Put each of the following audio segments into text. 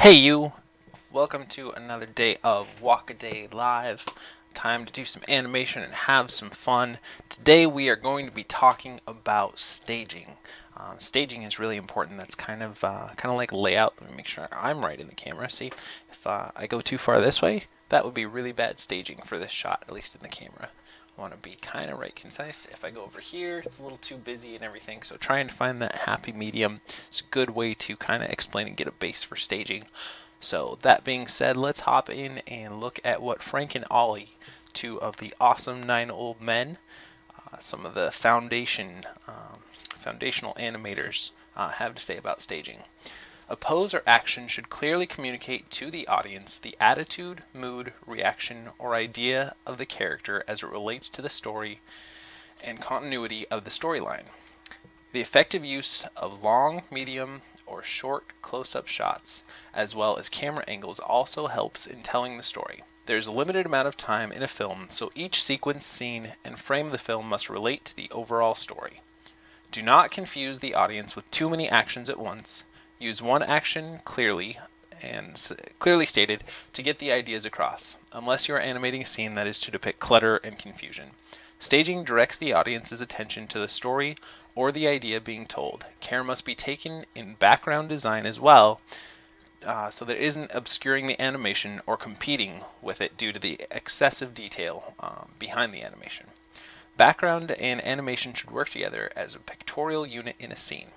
Hey you! Welcome to another day of Walk a Day Live. Time to do some animation and have some fun. Today we are going to be talking about staging. Staging is really important. That's kind of like layout. Let me make sure I'm right in the camera. See, if I go too far this way, that would be really bad staging for this shot, at least in the camera. I want to be kind of right concise. If I go over here, it's a little too busy and everything, so trying to find that happy medium is a good way to kind of explain and get a base for staging. So that being said, let's hop in and look at what Frank and Ollie, two of the awesome 9 old men, some of the foundational animators, have to say about staging. A pose or action should clearly communicate to the audience the attitude, mood, reaction, or idea of the character as it relates to the story and continuity of the storyline. The effective use of long, medium, or short close-up shots, as well as camera angles, also helps in telling the story. There's a limited amount of time in a film, so each sequence, scene, and frame of the film must relate to the overall story. Do not confuse the audience with too many actions at once. Use one action clearly stated to get the ideas across, unless you are animating a scene that is to depict clutter and confusion. Staging directs the audience's attention to the story or the idea being told. Care must be taken in background design as well, so that it isn't obscuring the animation or competing with it due to the excessive detail behind the animation. Background and animation should work together as a pictorial unit in a scene.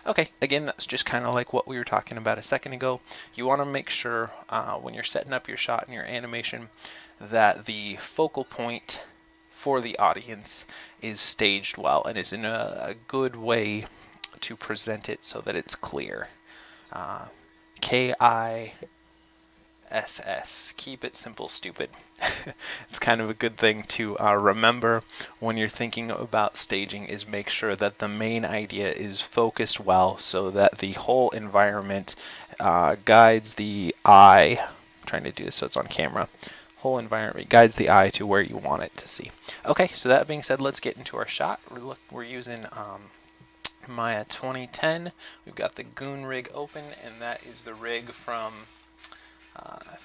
Okay, again, that's just kind of like what we were talking about a second ago. You want to make sure when you're setting up your shot and your animation that the focal point for the audience is staged well and is in a good way to present it so that it's clear. KISS. Keep it simple, stupid. It's kind of a good thing to remember when you're thinking about staging, is make sure that the main idea is focused well so that the whole environment guides the eye. I'm trying to do this so it's on camera. Whole environment guides the eye to where you want it to see. Okay, so that being said, let's get into our shot. We're using Maya 2010. We've got the Goon rig open, and that is the rig from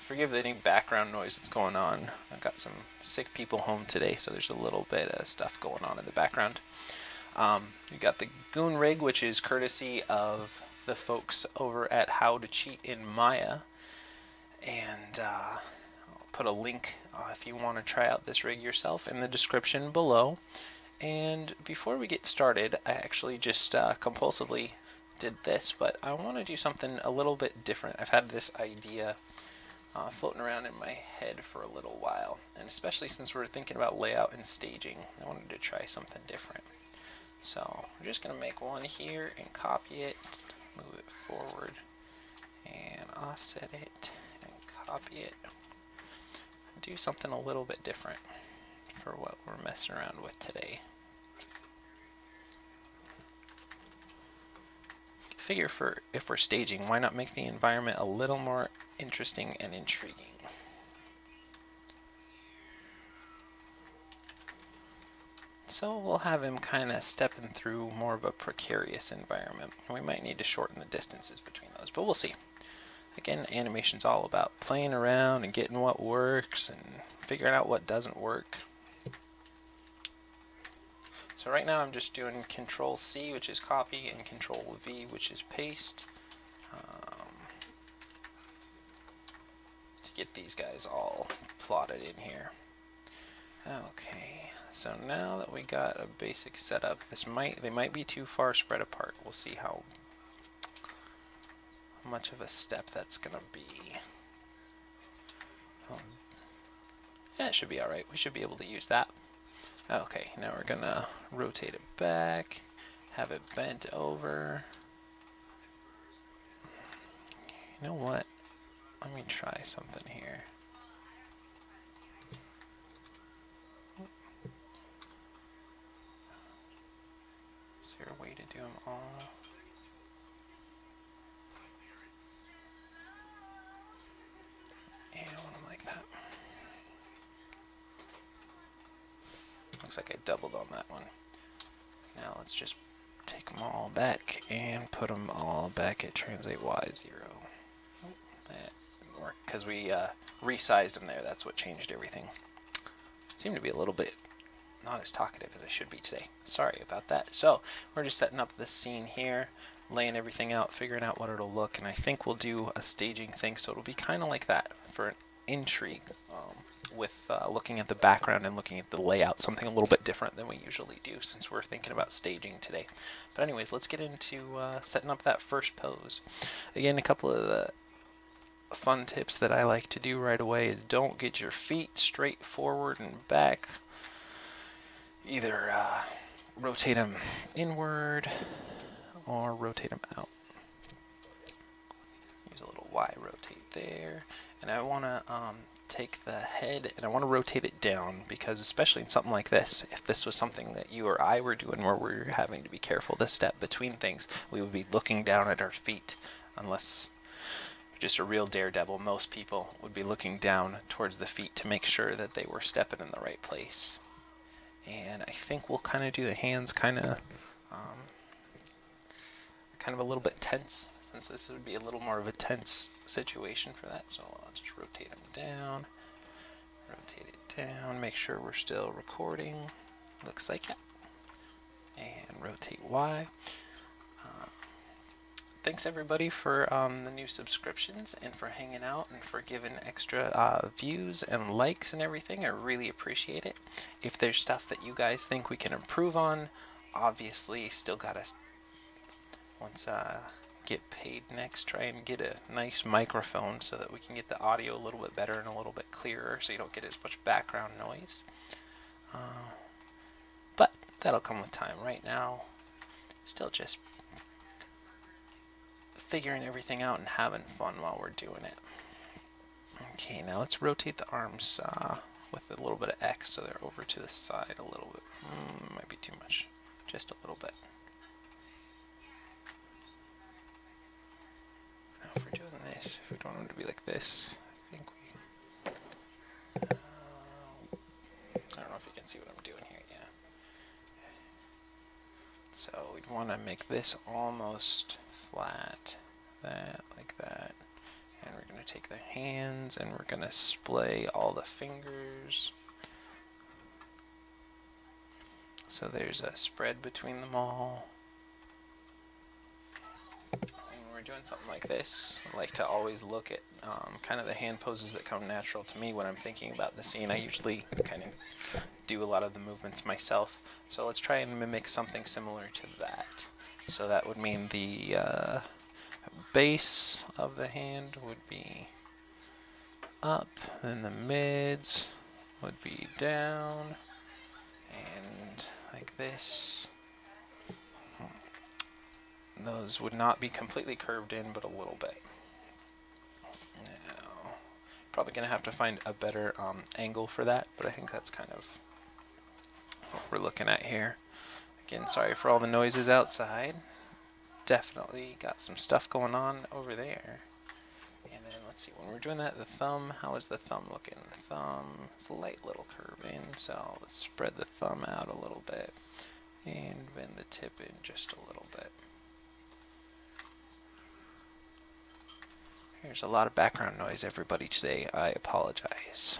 forgive any background noise that's going on. I've got some sick people home today, so there's a little bit of stuff going on in the background. You got the Goon rig, which is courtesy of the folks over at How to Cheat in Maya. And I'll put a link if you want to try out this rig yourself in the description below. And before we get started, I actually just compulsively did this, but I want to do something a little bit different. I've had this idea floating around in my head for a little while, and especially since we're thinking about layout and staging, I wanted to try something different. So we're just going to make one here and copy it, move it forward, and offset it, and copy it. Do something a little bit different for what we're messing around with today. Figure if we're staging, why not make the environment a little more interesting and intriguing? So we'll have him kind of stepping through more of a precarious environment. We might need to shorten the distances between those, but we'll see. Again, animation's all about playing around and getting what works and figuring out what doesn't work. So right now I'm just doing Control C, which is copy, and Control V, which is paste, to get these guys all plotted in here. Okay, so now that we got a basic setup, they might be too far spread apart. We'll see how much of a step that's gonna be. Yeah, it should be alright. We should be able to use that. Okay, now we're gonna rotate it back, have it bent over. You know what? Let me try something here. Is there a way to do them all? Yeah, I want them like that. Looks like I doubled on that one. Now let's just take them all back and put them all back at translate Y0. because we resized them there. That's what changed everything. Seem to be a little bit not as talkative as I should be today. Sorry about that. So we're just setting up this scene here, laying everything out, figuring out what it'll look, and I think we'll do a staging thing, so it'll be kind of like that for an intrigue, with looking at the background and looking at the layout, something a little bit different than we usually do since we're thinking about staging today. But anyways, let's get into setting up that first pose. Again, a couple of the fun tips that I like to do right away is don't get your feet straight forward and back. Either rotate them inward or rotate them out. Use a little Y rotate there. And I want to take the head and I want to rotate it down, because especially in something like this, if this was something that you or I were doing where we're having to be careful to step between things, we would be looking down at our feet. Unless you're just a real daredevil, most people would be looking down towards the feet to make sure that they were stepping in the right place. And I think we'll kind of do the hands kind of a little bit tense, since this would be a little more of a tense situation for that. So I'll just rotate them down, rotate it down, make sure we're still recording. Looks like it. And rotate Y. Thanks everybody for the new subscriptions and for hanging out and for giving extra views and likes and everything. I really appreciate it. If there's stuff that you guys think we can improve on, obviously still gotta, once get paid next, try and get a nice microphone so that we can get the audio a little bit better and a little bit clearer, so you don't get as much background noise. But that'll come with time. Right now, still just figuring everything out and having fun while we're doing it. Okay, now let's rotate the arms with a little bit of X so they're over to the side a little bit. Might be too much. Just a little bit. Now if we're doing this, if we don't want it to be like this, I think we... I don't know if you can see what I'm doing here, yeah. So we'd want to make this almost flat, that, like that. And we're going to take the hands and we're going to splay all the fingers. So there's a spread between them all. When we're doing something like this, I like to always look at kind of the hand poses that come natural to me when I'm thinking about the scene. I usually kind of do a lot of the movements myself. So let's try and mimic something similar to that. So that would mean the base of the hand would be up, then the mids would be down, and like this. Those would not be completely curved in, but a little bit. Now, probably going to have to find a better angle for that, but I think that's kind of what we're looking at here. Again, sorry for all the noises outside. Definitely got some stuff going on over there. And then let's see, when we're doing that, the thumb, how is the thumb looking? The thumb, it's a light little curve in, so let's spread the thumb out a little bit and bend the tip in just a little bit. There's a lot of background noise, everybody, today. I apologize.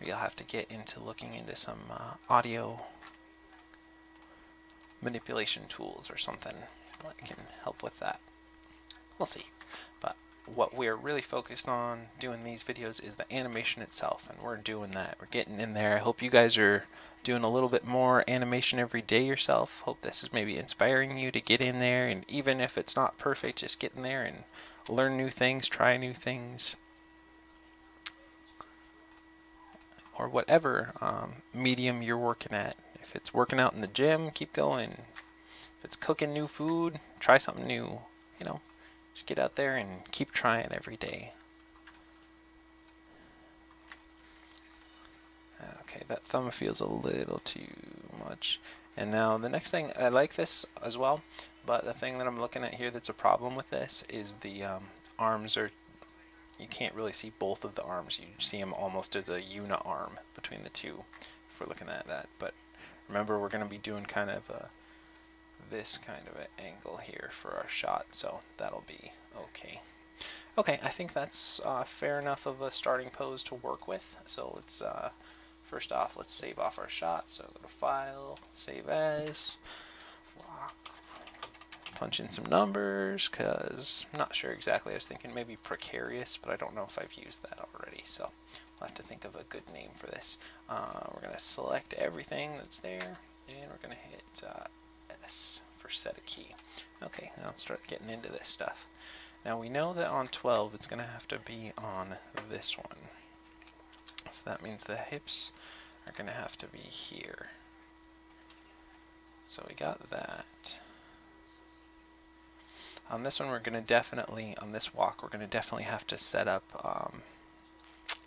You'll have to get into looking into some audio manipulation tools or something that can help with that. We'll see. But what we're really focused on doing these videos is the animation itself, and we're doing that. We're getting in there. I hope you guys are doing a little bit more animation every day yourself. Hope this is maybe inspiring you to get in there, and even if it's not perfect, just get in there and learn new things, try new things, or whatever medium you're working at. If it's working out in the gym, keep going. If it's cooking new food, try something new. You know, just get out there and keep trying every day. Okay, that thumb feels a little too much. And now the next thing, I like this as well, but the thing that I'm looking at here that's a problem with this is the arms are, you can't really see both of the arms. You see them almost as a uni-arm between the two if we're looking at that. But remember, we're going to be doing kind of this kind of an angle here for our shot, so that'll be okay. Okay, I think that's fair enough of a starting pose to work with. So let's first off, let's save off our shot. So go to File, Save As, punch in some numbers, because I'm not sure exactly. I was thinking maybe precarious, but I don't know if I've used that already. So I'll have to think of a good name for this. We're going to select everything that's there, and we're going to hit S for set a key. Okay, now let's start getting into this stuff. Now we know that on 12 it's going to have to be on this one. So that means the hips are going to have to be here. So we got that. On this one, we're going to definitely, on this walk, we're going to definitely have to set up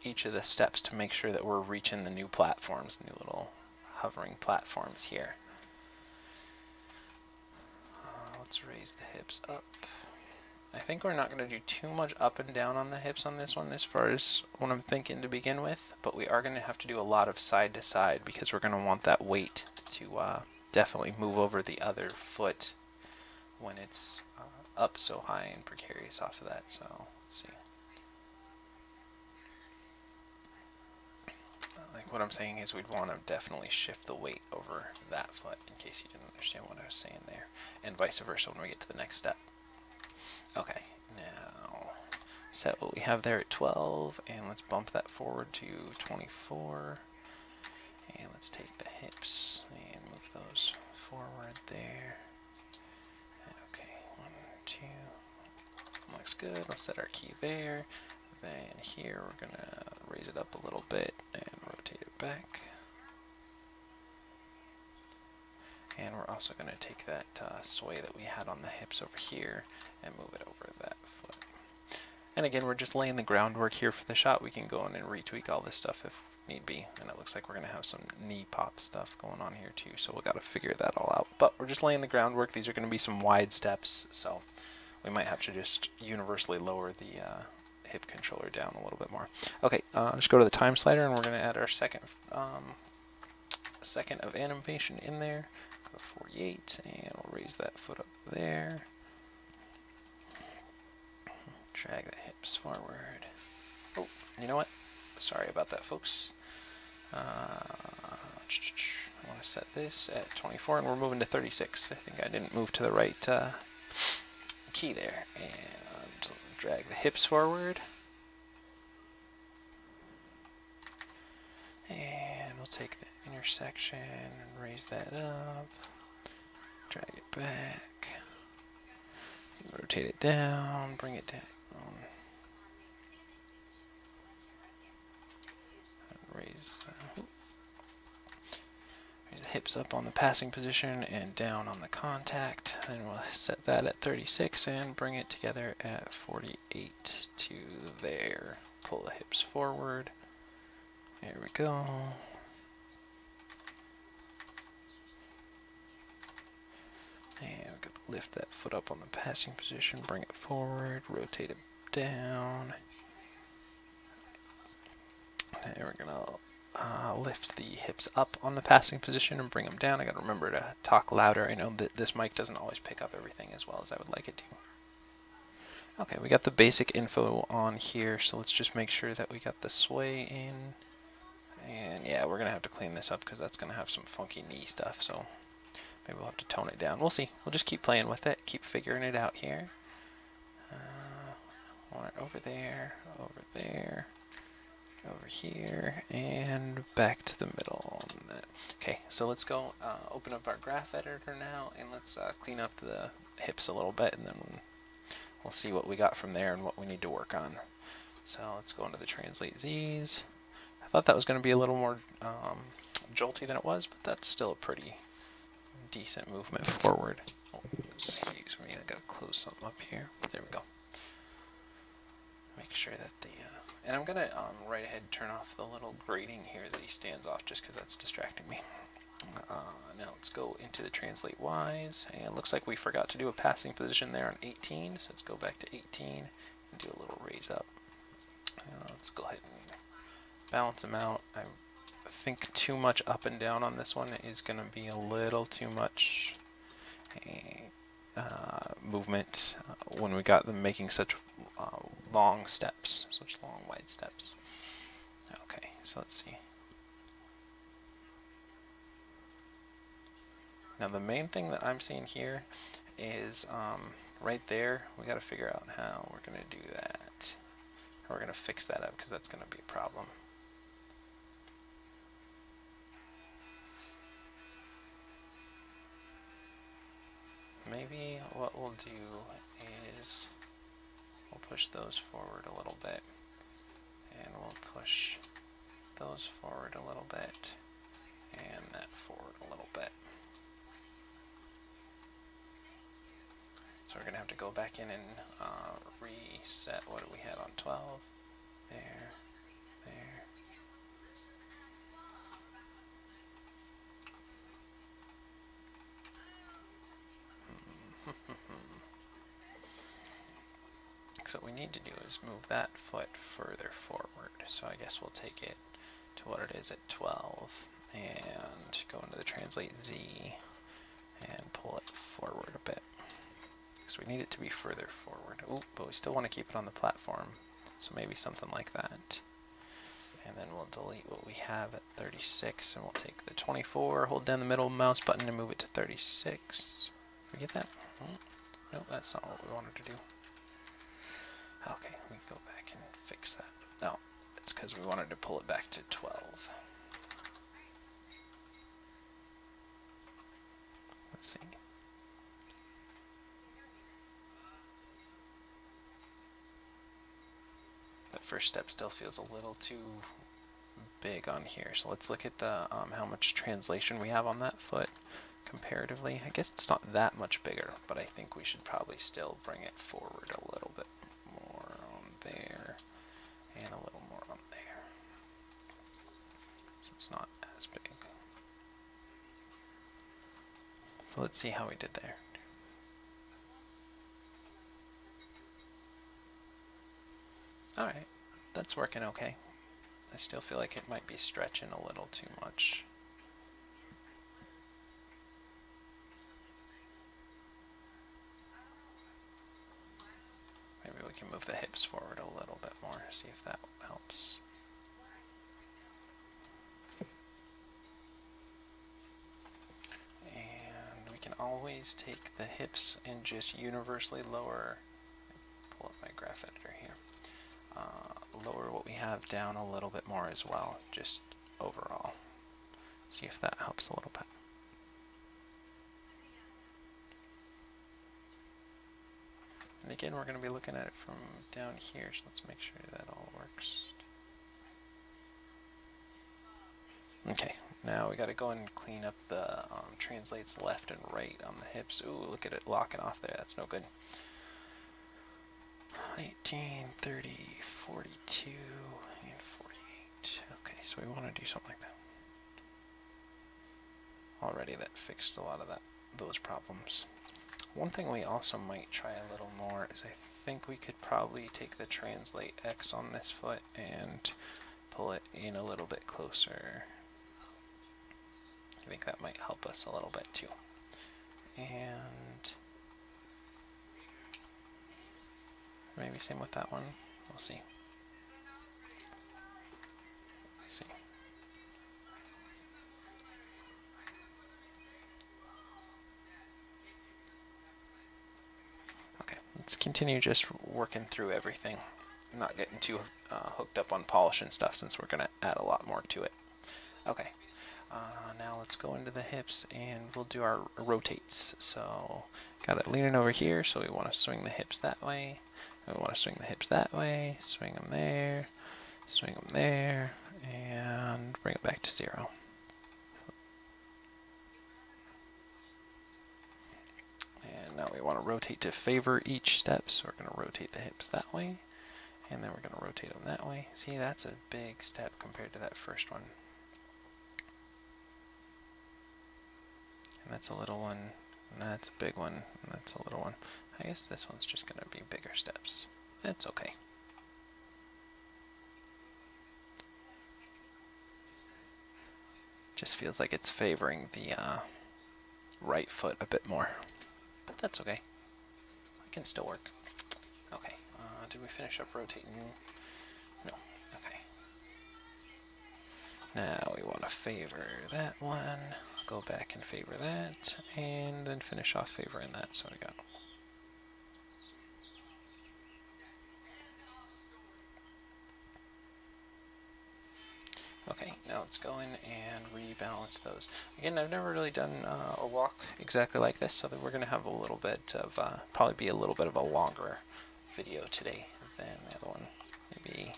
each of the steps to make sure that we're reaching the new platforms, new little hovering platforms here. Let's raise the hips up. I think we're not going to do too much up and down on the hips on this one as far as what I'm thinking to begin with, but we are going to have to do a lot of side to side because we're going to want that weight to definitely move over the other foot when it's up so high and precarious off of that. So let's see. Like what I'm saying is we'd want to definitely shift the weight over that foot in case you didn't understand what I was saying there, and vice versa when we get to the next step. Okay, now set what we have there at 12, and let's bump that forward to 24, and let's take the hips and move those forward there. Okay, 1, 2, looks good. We'll set our key there. Then here we're gonna raise it up a little bit and rotate it back. And we're also going to take that sway that we had on the hips over here and move it over that foot. And again, we're just laying the groundwork here for the shot. We can go in and retweak all this stuff if need be. And it looks like we're going to have some knee pop stuff going on here too. So we've got to figure that all out. But we're just laying the groundwork. These are going to be some wide steps. So we might have to just universally lower the hip controller down a little bit more. Okay, just go to the time slider and we're going to add our second of animation in there. Go to 48 and we'll raise that foot up there. Drag the hips forward. Oh, you know what? Sorry about that, folks. I want to set this at 24 and we're moving to 36. I think I didn't move to the right key there. And drag the hips forward. And we'll take the intersection and raise that up. Drag it back. Rotate it down. Bring it down. Raise the hips up on the passing position and down on the contact. Then we'll set that at 36 and bring it together at 48 to there. Pull the hips forward. There we go. And lift that foot up on the passing position, bring it forward, rotate it down. And we're gonna lift the hips up on the passing position and bring them down. I gotta remember to talk louder. I know that this mic doesn't always pick up everything as well as I would like it to. Okay, we got the basic info on here, so let's just make sure that we got the sway in. And yeah, we're gonna have to clean this up because that's gonna have some funky knee stuff, so maybe we'll have to tone it down. We'll see. We'll just keep playing with it, keep figuring it out here. Want it over there, over here, and back to the middle. Okay, so let's go open up our graph editor now, and let's clean up the hips a little bit, and then we'll see what we got from there and what we need to work on. So let's go into the Translate Z's. I thought that was going to be a little more jolty than it was, but that's still a pretty decent movement forward. Oh, excuse me, I gotta close something up here. There we go. Make sure that the and I'm gonna right ahead turn off the little grating here that he stands off just because that's distracting me. Now let's go into the Translate Y's, and it looks like we forgot to do a passing position there on 18, so let's go back to 18 and do a little raise up. Let's go ahead and balance them out. I think too much up and down on this one is going to be a little too much, movement when we got them making such long steps, such long wide steps. Okay, so let's see. Now the main thing that I'm seeing here is right there, we got to figure out how we're going to do that. How we're going to fix that up, because that's going to be a problem. Maybe what we'll do is we'll push those forward a little bit, and we'll push those forward a little bit, and that forward a little bit. So we're going to have to go back in and reset what we had on 12. There, there. So what we need to do is move that foot further forward. So I guess we'll take it to what it is at 12 and go into the translate Z and pull it forward a bit. Because we need it to be further forward. Ooh, but we still want to keep it on the platform. So maybe something like that. And then we'll delete what we have at 36 and we'll take the 24, hold down the middle mouse button and move it to 36. Forget that? Nope, that's not what we wanted to do. Okay, we go back and fix that. No, it's because we wanted to pull it back to 12. Let's see. That first step still feels a little too big on here. So let's look at the how much translation we have on that foot comparatively. I guess it's not that much bigger, but I think we should probably still bring it forward a little bit more on there and a little more on there. So it's not as big. So let's see how we did there. Alright, that's working okay. I still feel like it might be stretching a little too much. Maybe we can move the hips forward a little bit more, see if that helps. And we can always take the hips and just universally lower, pull up my graph editor here, lower what we have down a little bit more as well, just overall. See if that helps a little bit. And again, we're going to be looking at it from down here, so let's make sure that all works. Okay, now we got to go and clean up the translates left and right on the hips. Ooh, look at it locking off there. That's no good. 18, 30, 42, and 48. Okay, so we want to do something like that. Already that fixed a lot of those problems. One thing we also might try a little more is I think we could probably take the translate X on this foot and pull it in a little bit closer. I think that might help us a little bit too. And maybe same with that one. We'll see. Let's see. Okay, let's continue just working through everything. Not getting too hooked up on polish and stuff since we're going to add a lot more to it. Okay, now let's go into the hips and we'll do our rotates. So got it leaning over here, so we want to swing the hips that way. We want to swing the hips that way, swing them there, and bring it back to 0. And now we want to rotate to favor each step, so we're going to rotate the hips that way, and then we're going to rotate them that way. See, that's a big step compared to that first one. And that's a little one, and that's a big one, and that's a little one. I guess this one's just going to be bigger steps. It's okay. Just feels like it's favoring the right foot a bit more. but that's okay. It can still work. Okay, did we finish up rotating? No. Okay. Now we want to favor that one. Go back and favor that, and then finish off favoring that. So we got. Okay, now let's go in and rebalance those. Again, I've never really done a walk exactly like this, so that we're going to have a little bit of, probably be a little bit of a longer video today than the other one. Maybe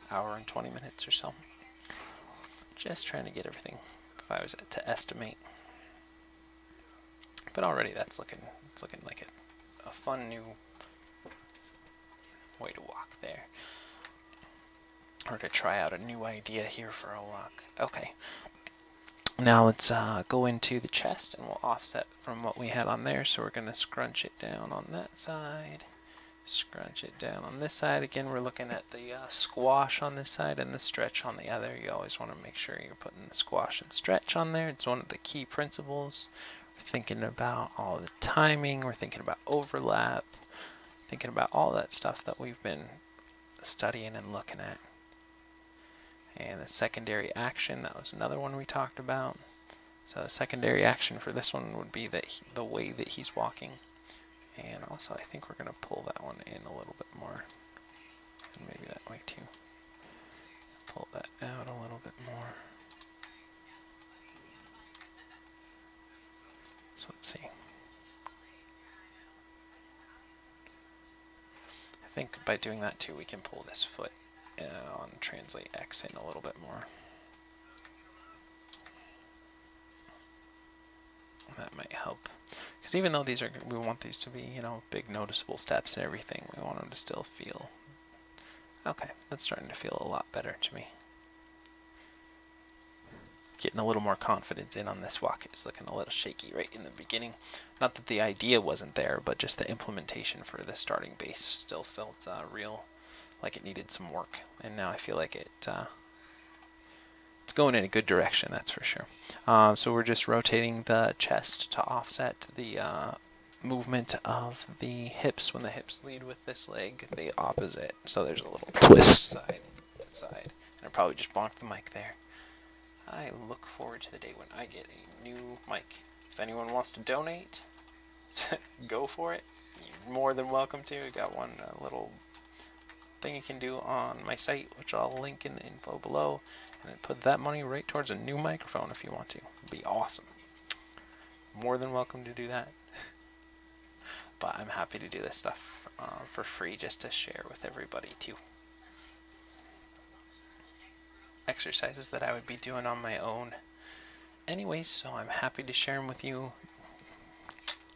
hour and 20 minutes or so. Just trying to get everything if I was to estimate. But already it's looking like a fun new way to walk there. Or to try out a new idea here for a walk. Okay. Now let's go into the chest and we'll offset from what we had on there. So we're going to scrunch it down on that side. Scrunch it down on this side. Again, we're looking at the squash on this side and the stretch on the other. You always want to make sure you're putting the squash and stretch on there. It's one of the key principles. We're thinking about all the timing. We're thinking about overlap. Thinking about all that stuff that we've been studying and looking at. And the secondary action, that was another one we talked about. So the secondary action for this one would be that the way that he's walking. And also I think we're going to pull that one in a little bit more. And maybe that way too. Pull that out a little bit more. So let's see. I think by doing that too we can pull this foot on translate X in a little bit more. That might help. Because even though these are, we want these to be, you know, big noticeable steps and everything, we want them to still feel, okay, that's starting to feel a lot better to me. Getting a little more confidence in on this walk. It was looking a little shaky right in the beginning. Not that the idea wasn't there, but just the implementation for the starting base still felt real, like it needed some work. And now I feel like it's going in a good direction, that's for sure. So we're just rotating the chest to offset the movement of the hips. When the hips lead with this leg, the opposite. So there's a little twist side to side. And I probably just bonked the mic there. I look forward to the day when I get a new mic. If anyone wants to donate, go for it. You're more than welcome to. We got one little thing you can do on my site, which I'll link in the info below, and then put that money right towards a new microphone if you want to. It'd be awesome. More than welcome to do that. But I'm happy to do this stuff for free just to share with everybody too. Exercises that I would be doing on my own anyways, so I'm happy to share them with you.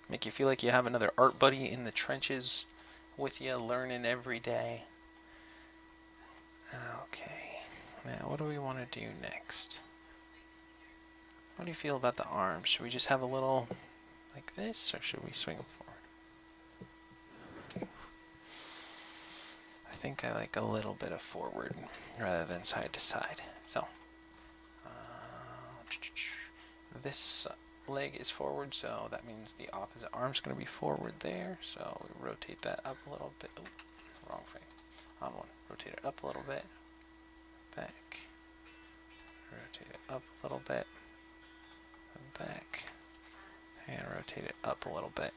Make you feel like you have another art buddy in the trenches with you, learning every day. Okay, now what do we want to do next? How do you feel about the arms? Should we just have a little like this, or should we swing them forward? I think I like a little bit of forward rather than side to side. So this leg is forward, so that means the opposite arm's going to be forward there. So we rotate that up a little bit. Oh, wrong frame. On one. Rotate it up a little bit. Back. Rotate it up a little bit. And back. And rotate it up a little bit.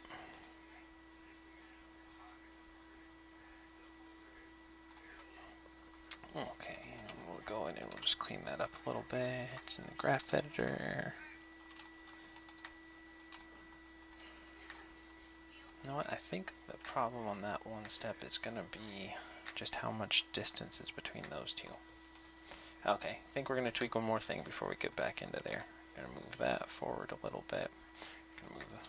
Okay, and we'll go in and we'll just clean that up a little bit in the graph editor. You know what, I think the problem on that one step is going to be just how much distance is between those two. Okay, I think we're going to tweak one more thing before we get back into there. We're going to move that forward a little bit. We're going to move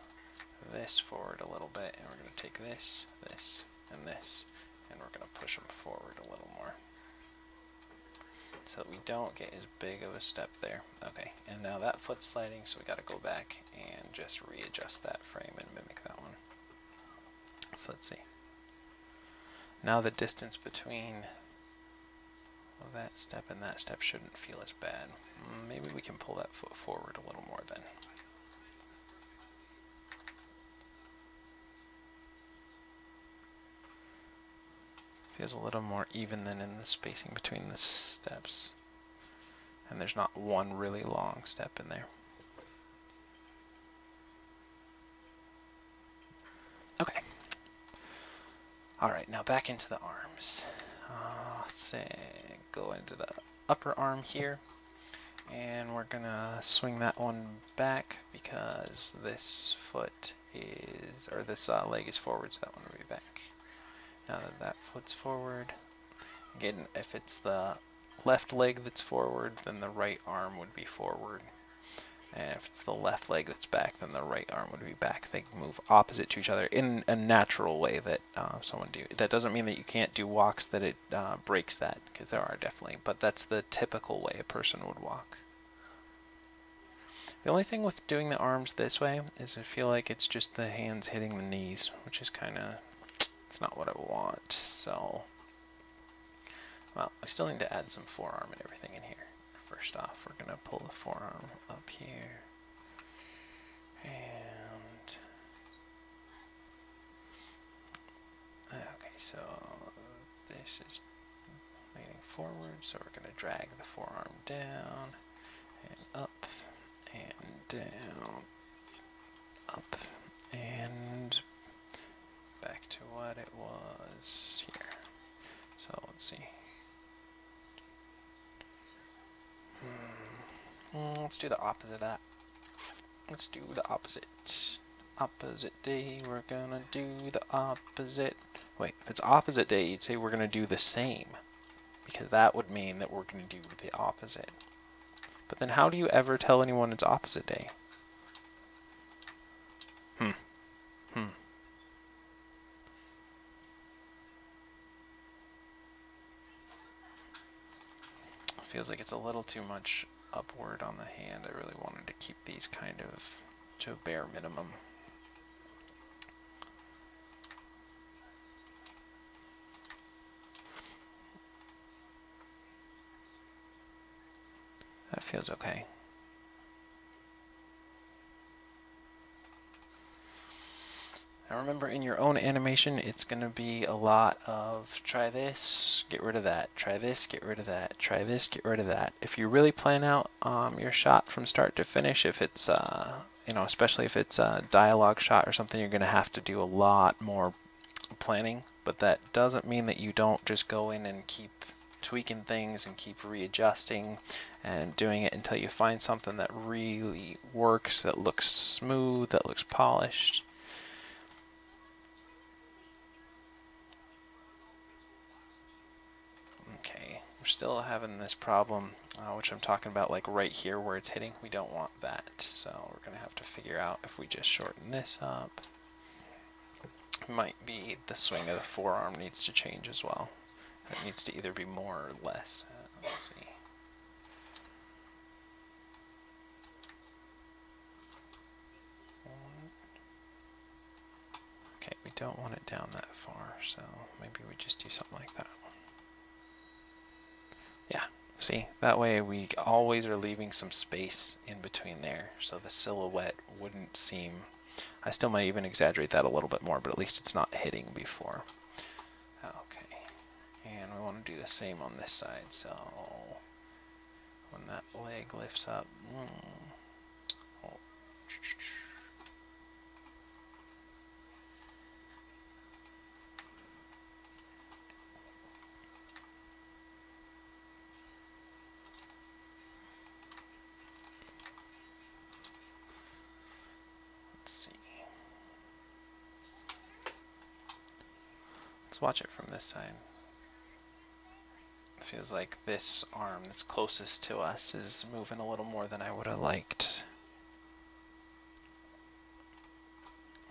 this forward a little bit, and we're going to take this, this, and this, and we're going to push them forward a little more, so that we don't get as big of a step there. Okay, and now that foot's sliding, so we got to go back and just readjust that frame and mimic that one. So let's see. Now the distance between that step and that step shouldn't feel as bad. Maybe we can pull that foot forward a little more then. Feels a little more even than in the spacing between the steps. And there's not one really long step in there. Okay. All right, now back into the arms. Let's say go into the upper arm here, and we're gonna swing that one back because this foot is, or this leg is forward, so that one will be back. Now that that foot's forward, again, if it's the left leg that's forward, then the right arm would be forward. And if it's the left leg that's back, then the right arm would be back. They move opposite to each other in a natural way that someone do. That doesn't mean that you can't do walks that it breaks that, because there are definitely, but that's the typical way a person would walk. The only thing with doing the arms this way is I feel like it's just the hands hitting the knees, which is kind of, it's not what I want. So, well, I still need to add some forearm and everything in here. First off, we're going to pull the forearm up here. And okay, so this is leaning forward, so we're going to drag the forearm down and up and down, up and back to what it was here. So let's see. Let's do the opposite of that. Let's do the opposite. Opposite day, we're gonna do the opposite. Wait, if it's opposite day, you'd say we're gonna do the same, because that would mean that we're gonna do the opposite. But then how do you ever tell anyone it's opposite day? Feels like it's a little too much upward on the hand. I really wanted to keep these kind of to a bare minimum. That feels okay. Now remember, in your own animation, it's going to be a lot of try this, get rid of that, try this, get rid of that, try this, get rid of that. If you really plan out your shot from start to finish, if it's, you know, especially if it's a dialogue shot or something, you're going to have to do a lot more planning. But that doesn't mean that you don't just go in and keep tweaking things and keep readjusting and doing it until you find something that really works, that looks smooth, that looks polished. Okay, we're still having this problem, which I'm talking about, like right here where it's hitting. We don't want that, so we're going to have to figure out if we just shorten this up. Might be the swing of the forearm needs to change as well. It needs to either be more or less. Let's see. Okay, we don't want it down that far, so maybe we just do something like that. Yeah, see, that way we always are leaving some space in between there, so the silhouette wouldn't seem, I still might even exaggerate that a little bit more, but at least it's not hitting before. Okay, and we want to do the same on this side, so when that leg lifts up, oh. Let's see. Let's watch it from this side. It feels like this arm that's closest to us is moving a little more than I would have liked.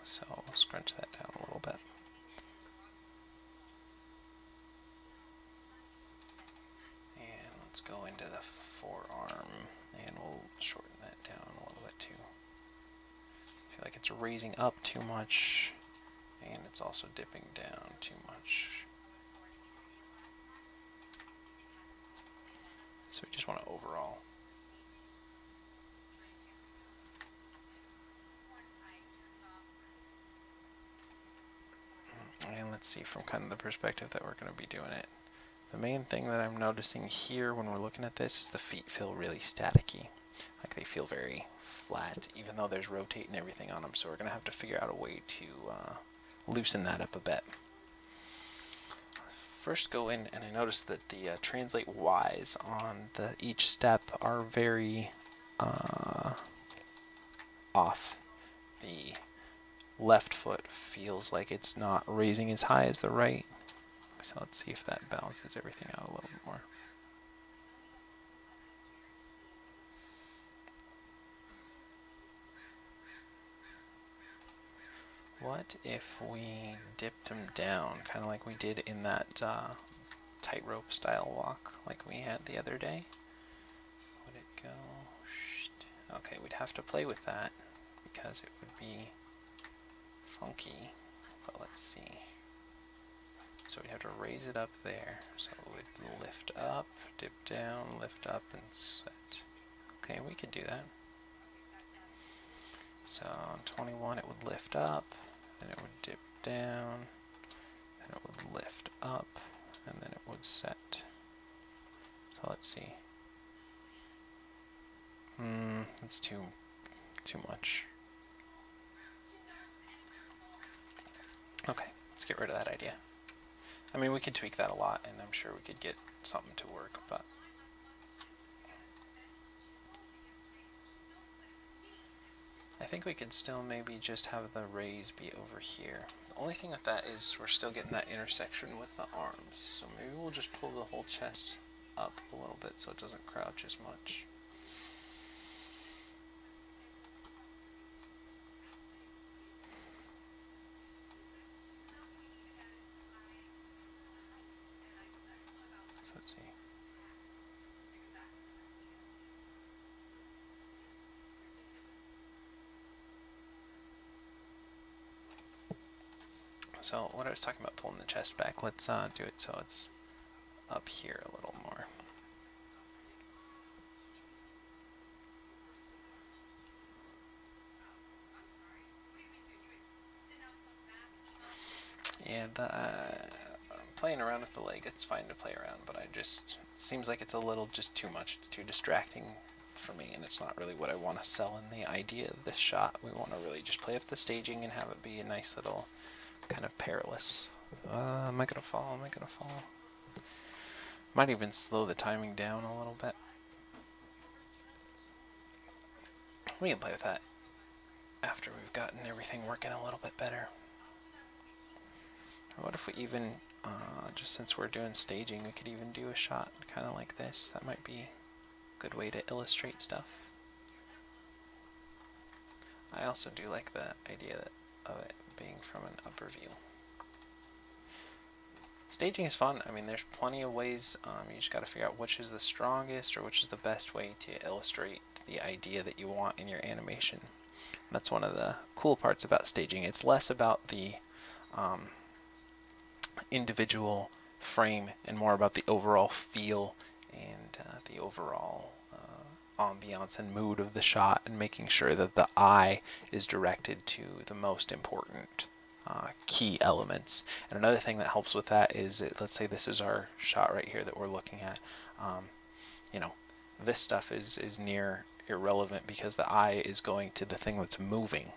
So I'll scrunch that down a little bit. And let's go into the forearm, and we'll shorten that down a little bit too. I feel like it's raising up too much, and it's also dipping down too much. So we just want to overall. And let's see from kind of the perspective that we're going to be doing it. The main thing that I'm noticing here when we're looking at this is the feet feel really staticky. Like they feel very flat, even though there's rotate and everything on them. So we're going to have to figure out a way to loosen that up a bit. First go in and I notice that the translate Y's on each step are very off. The left foot feels like it's not raising as high as the right. So let's see if that balances everything out a little bit more. What if we dipped them down, kind of like we did in that tightrope style walk like we had the other day? Would it go? Okay, we'd have to play with that because it would be funky. But let's see. So we'd have to raise it up there. So it would lift up, dip down, lift up, and set. Okay, we could do that. So on 21 it would lift up, then it would dip down, then it would lift up, and then it would set. So let's see. That's too much. Okay, let's get rid of that idea. I mean, we could tweak that a lot, and I'm sure we could get something to work, but I think we could still maybe just have the raise be over here. The only thing with that is we're still getting that intersection with the arms, so maybe we'll just pull the whole chest up a little bit so it doesn't crouch as much. So let's see. So what I was talking about pulling the chest back, let's do it so it's up here a little more. Yeah, playing around with the leg, it's fine to play around, but it seems like it's a little just too much. It's too distracting for me, and it's not really what I want to sell in the idea of this shot. We want to really just play with the staging and have it be a nice little kind of perilous. Am I going to fall? Am I going to fall? Might even slow the timing down a little bit. We can play with that after we've gotten everything working a little bit better. Or what if we even, just since we're doing staging, we could even do a shot kind of like this. That might be a good way to illustrate stuff. I also do like the idea of it being from an upper view. Staging is fun. I mean, there's plenty of ways. You just got to figure out which is the strongest or which is the best way to illustrate the idea that you want in your animation. That's one of the cool parts about staging. It's less about the individual frame and more about the overall feel and the overall ambiance and mood of the shot, and making sure that the eye is directed to the most important key elements. And another thing that helps with that is, let's say this is our shot right here that we're looking at. You know, this stuff is near irrelevant because the eye is going to the thing that's moving.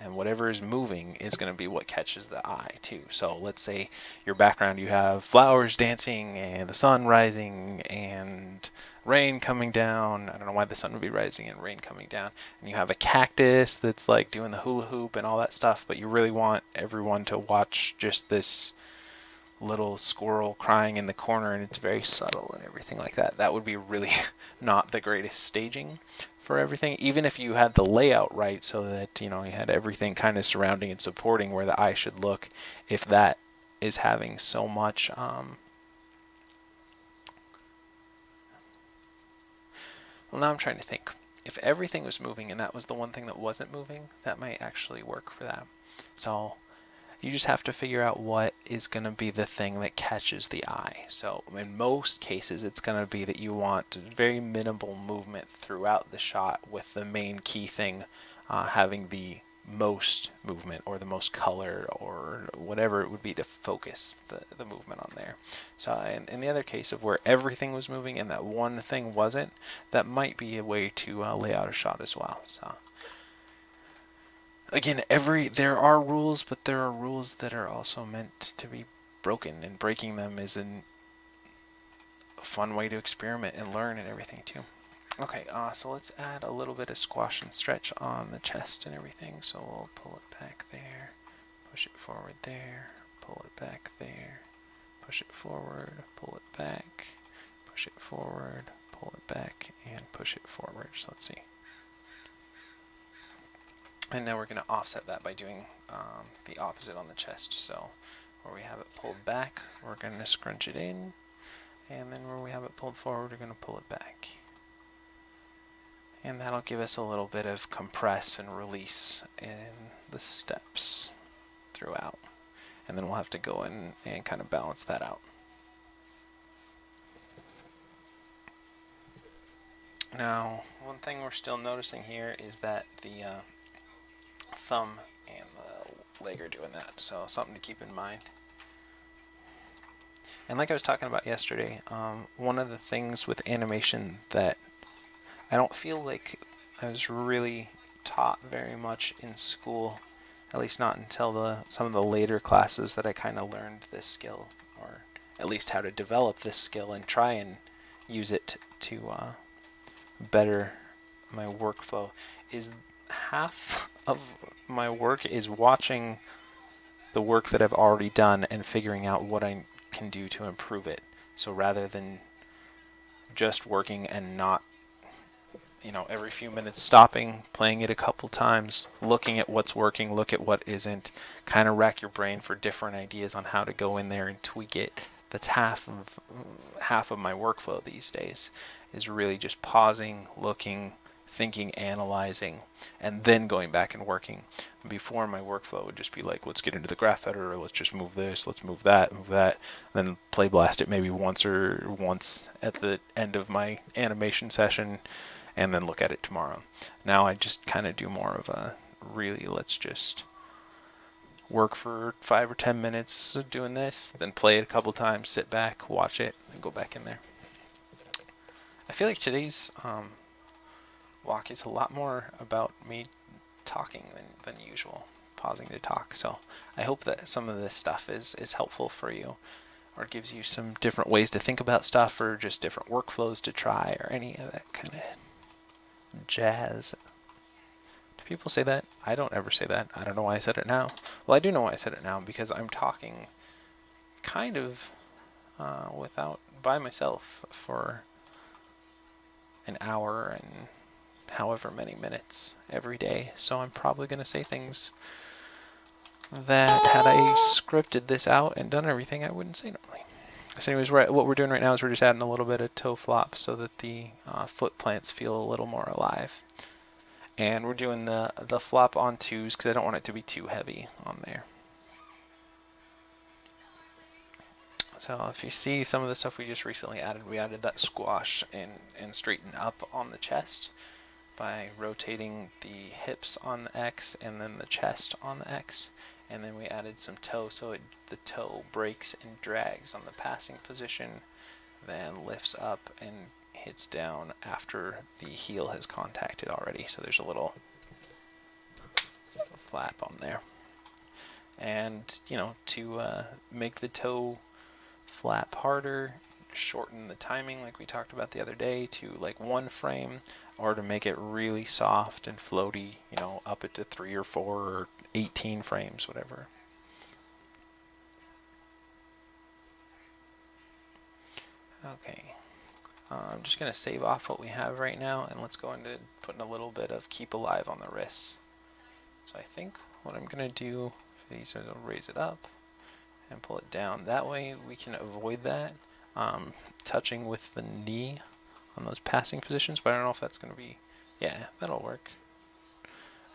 And whatever is moving is going to be what catches the eye too. So let's say your background, you have flowers dancing and the sun rising and rain coming down. I don't know why the sun would be rising and rain coming down. And you have a cactus that's like doing the hula hoop and all that stuff, but you really want everyone to watch just this little squirrel crying in the corner, and it's very subtle and everything like that. That would be really not the greatest staging for everything, even if you had the layout right so that, you know, you had everything kind of surrounding and supporting where the eye should look. If that is having so much well, now I'm trying to think. If everything was moving and that was the one thing that wasn't moving, that might actually work for that. So you just have to figure out what is going to be the thing that catches the eye. So in most cases, it's going to be that you want very minimal movement throughout the shot, with the main key thing having the most movement or the most color or whatever it would be to focus the movement on there. So in the other case of where everything was moving and that one thing wasn't, that might be a way to lay out a shot as well. So again, there are rules, but there are rules that are also meant to be broken, and breaking them is a fun way to experiment and learn and everything too. Okay, so let's add a little bit of squash and stretch on the chest and everything. So we'll pull it back there, push it forward there, pull it back there, push it forward, pull it back, push it forward, pull it back, and push it forward. So let's see. And now we're going to offset that by doing the opposite on the chest. So where we have it pulled back, we're going to scrunch it in, and then where we have it pulled forward, we're going to pull it back. And that'll give us a little bit of compress and release in the steps throughout. And then we'll have to go in and kind of balance that out. Now, one thing we're still noticing here is that the thumb and the leg are doing that, so something to keep in mind. And like I was talking about yesterday, one of the things with animation that I don't feel like I was really taught very much in school, at least not until some of the later classes that I kind of learned this skill, or at least how to develop this skill and try and use it to better my workflow, is half of my work is watching the work that I've already done and figuring out what I can do to improve it. So rather than just working and not, every few minutes stopping, playing it a couple times, looking at what's working, look at what isn't, kind of rack your brain for different ideas on how to go in there and tweak it. That's half of my workflow these days, is really just pausing, looking, thinking, analyzing, and then going back and working. Before, my workflow would just be like, let's get into the graph editor, let's just move this, let's move that, then play blast it maybe once at the end of my animation session, and then look at it tomorrow. Now I just kind of do more of a really, let's just work for 5 or 10 minutes doing this, then play it a couple times, sit back, watch it, and go back in there. I feel like today's walk is a lot more about me talking than usual, pausing to talk. So I hope that some of this stuff is helpful for you, or gives you some different ways to think about stuff, or just different workflows to try, or any of that kind of jazz. Do people say that? I don't ever say that. I don't know why I said it now. Well, I do know why I said it now, because I'm talking kind of by myself for an hour and however many minutes every day. So I'm probably going to say things that, had I scripted this out and done everything, I wouldn't say normally. So anyways, what we're doing right now is we're just adding a little bit of toe flop so that the foot plants feel a little more alive. And we're doing the flop on twos because I don't want it to be too heavy on there. So if you see some of the stuff we just recently added, we added that squash and straighten up on the chest by rotating the hips on the X and then the chest on the X. And then we added some toe, so the toe breaks and drags on the passing position, then lifts up and hits down after the heel has contacted already. So there's a little flap on there. And, to make the toe flap harder, shorten the timing like we talked about the other day to like 1 frame, or to make it really soft and floaty, up it to 3 or 4 or 18 frames, whatever. Okay, I'm just going to save off what we have right now, and let's go into putting a little bit of keep alive on the wrists. So I think what I'm going to do for these is I'll raise it up and pull it down. That way we can avoid that touching with the knee on those passing positions, but I don't know if that's going to be, yeah, that'll work.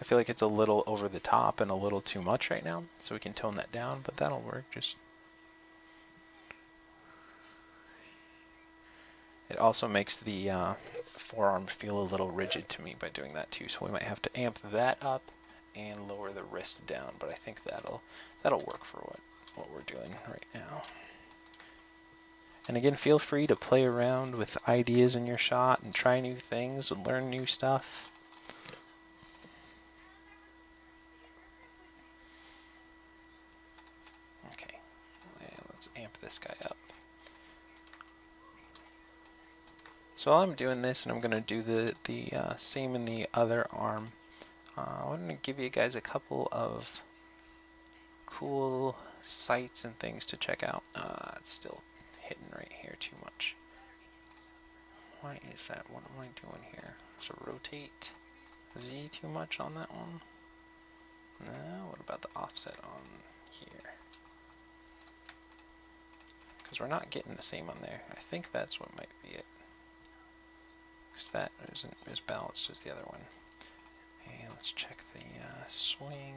I feel like it's a little over the top and a little too much right now, so we can tone that down, but that'll work. It also makes the forearm feel a little rigid to me by doing that too, so we might have to amp that up and lower the wrist down, but I think that'll work for what we're doing right now. And again, feel free to play around with ideas in your shot and try new things and learn new stuff. Okay, and let's amp this guy up. So while I'm doing this, and I'm going to do the same in the other arm, I want to give you guys a couple of cool sights and things to check out. It's still hitting right here too much. Why is that? What am I doing here? So rotate Z too much on that one? No, what about the offset on here? Because we're not getting the same on there. I think that's what might be it. Because that isn't as balanced as the other one. And let's check the swing.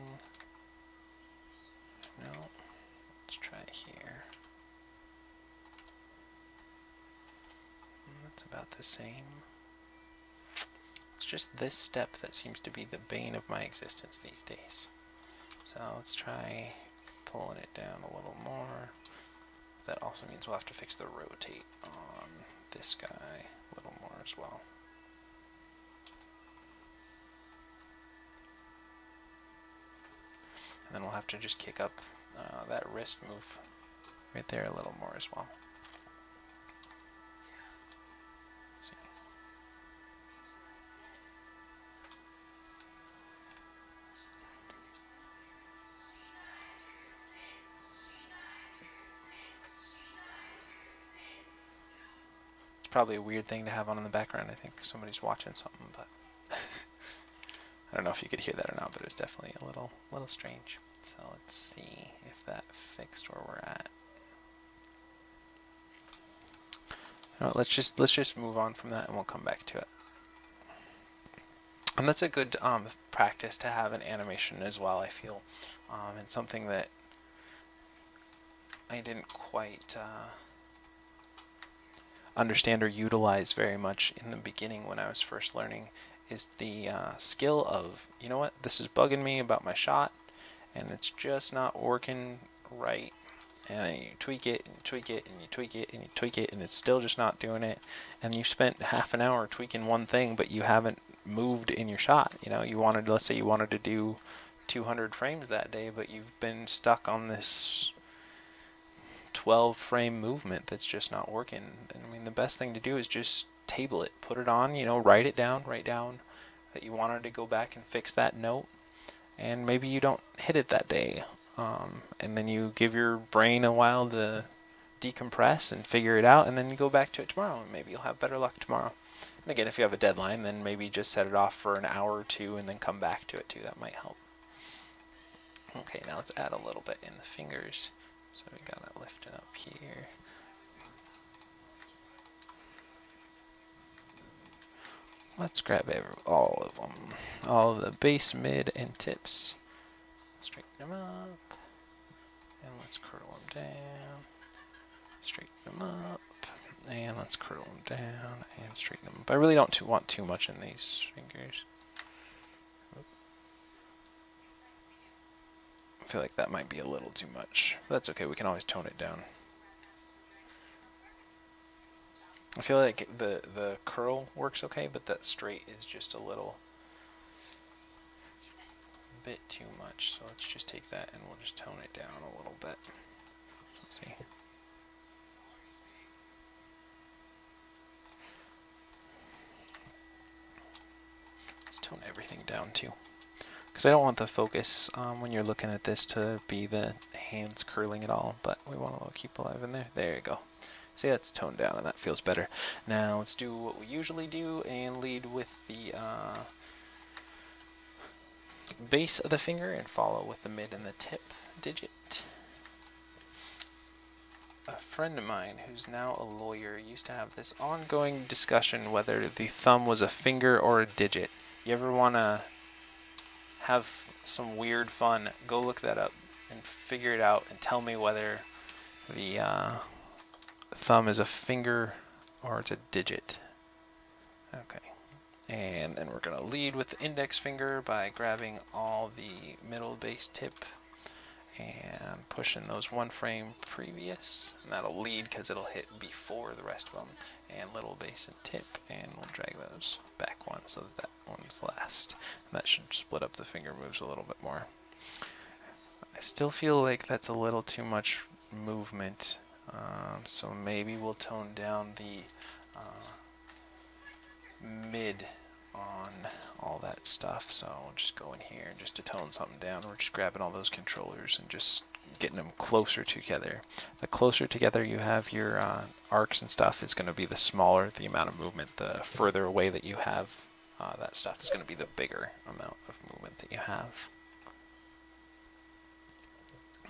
No, let's try it here. That's about the same. It's just this step that seems to be the bane of my existence these days. So let's try pulling it down a little more. That also means we'll have to fix the rotate on this guy a little more as well. And then we'll have to just kick up that wrist move right there a little more as well. Let's see. It's probably a weird thing to have on in the background. I think somebody's watching something, but I don't know if you could hear that or not, but it was definitely a little strange. So let's see if that fixed where we're at. Let's just move on from that and we'll come back to it. And that's a good practice to have in animation as well, I feel. And something that I didn't quite understand or utilize very much in the beginning when I was first learning is the skill of, you know what, this is bugging me about my shot and it's just not working right. And then you tweak it, and you tweak it, and you tweak it, and you tweak it, and it's still just not doing it. And you spent half an hour tweaking one thing, but you haven't moved in your shot. You know, you wanted, let's say you wanted to do 200 frames that day, but you've been stuck on this 12 frame movement that's just not working. And I mean, the best thing to do is just table it, put it on, you know, write down that you wanted to go back and fix that note. And maybe you don't hit it that day. And then you give your brain a while to decompress and figure it out, and then you go back to it tomorrow, and maybe you'll have better luck tomorrow. And again, if you have a deadline, then maybe just set it off for an hour or two and then come back to it too. That might help. Okay, now let's add a little bit in the fingers. So we got it lifted up here. Let's grab all of them, all of the base, mid, and tips. Straighten them up. And let's curl them down, straighten them up, and let's curl them down and straighten them up. I really don't want too much in these fingers. I feel like that might be a little too much, but that's okay, we can always tone it down. I feel like the curl works okay, but that straight is just a little bit too much, so let's just take that and we'll just tone it down a little bit. Let's see. Let's tone everything down too, because I don't want the focus when you're looking at this to be the hands curling at all, but we want to keep alive in there. There you go. See, that's toned down and that feels better. Now let's do what we usually do and lead with the base of the finger and follow with the mid and the tip digit. A friend of mine who's now a lawyer used to have this ongoing discussion whether the thumb was a finger or a digit. You ever want to have some weird fun, go look that up and figure it out and tell me whether the thumb is a finger or it's a digit. Okay. And then we're going to lead with the index finger by grabbing all the middle base tip and pushing those one frame previous. And that'll lead because it'll hit before the rest of them. And little base and tip, and we'll drag those back one so that that one's last. And that should split up the finger moves a little bit more. I still feel like that's a little too much movement, so maybe we'll tone down the mid on all that stuff. So we'll just go in here and just to tone something down. We're just grabbing all those controllers and just getting them closer together. The closer together you have your arcs and stuff is going to be the smaller the amount of movement. The further away that you have that stuff is going to be the bigger amount of movement that you have.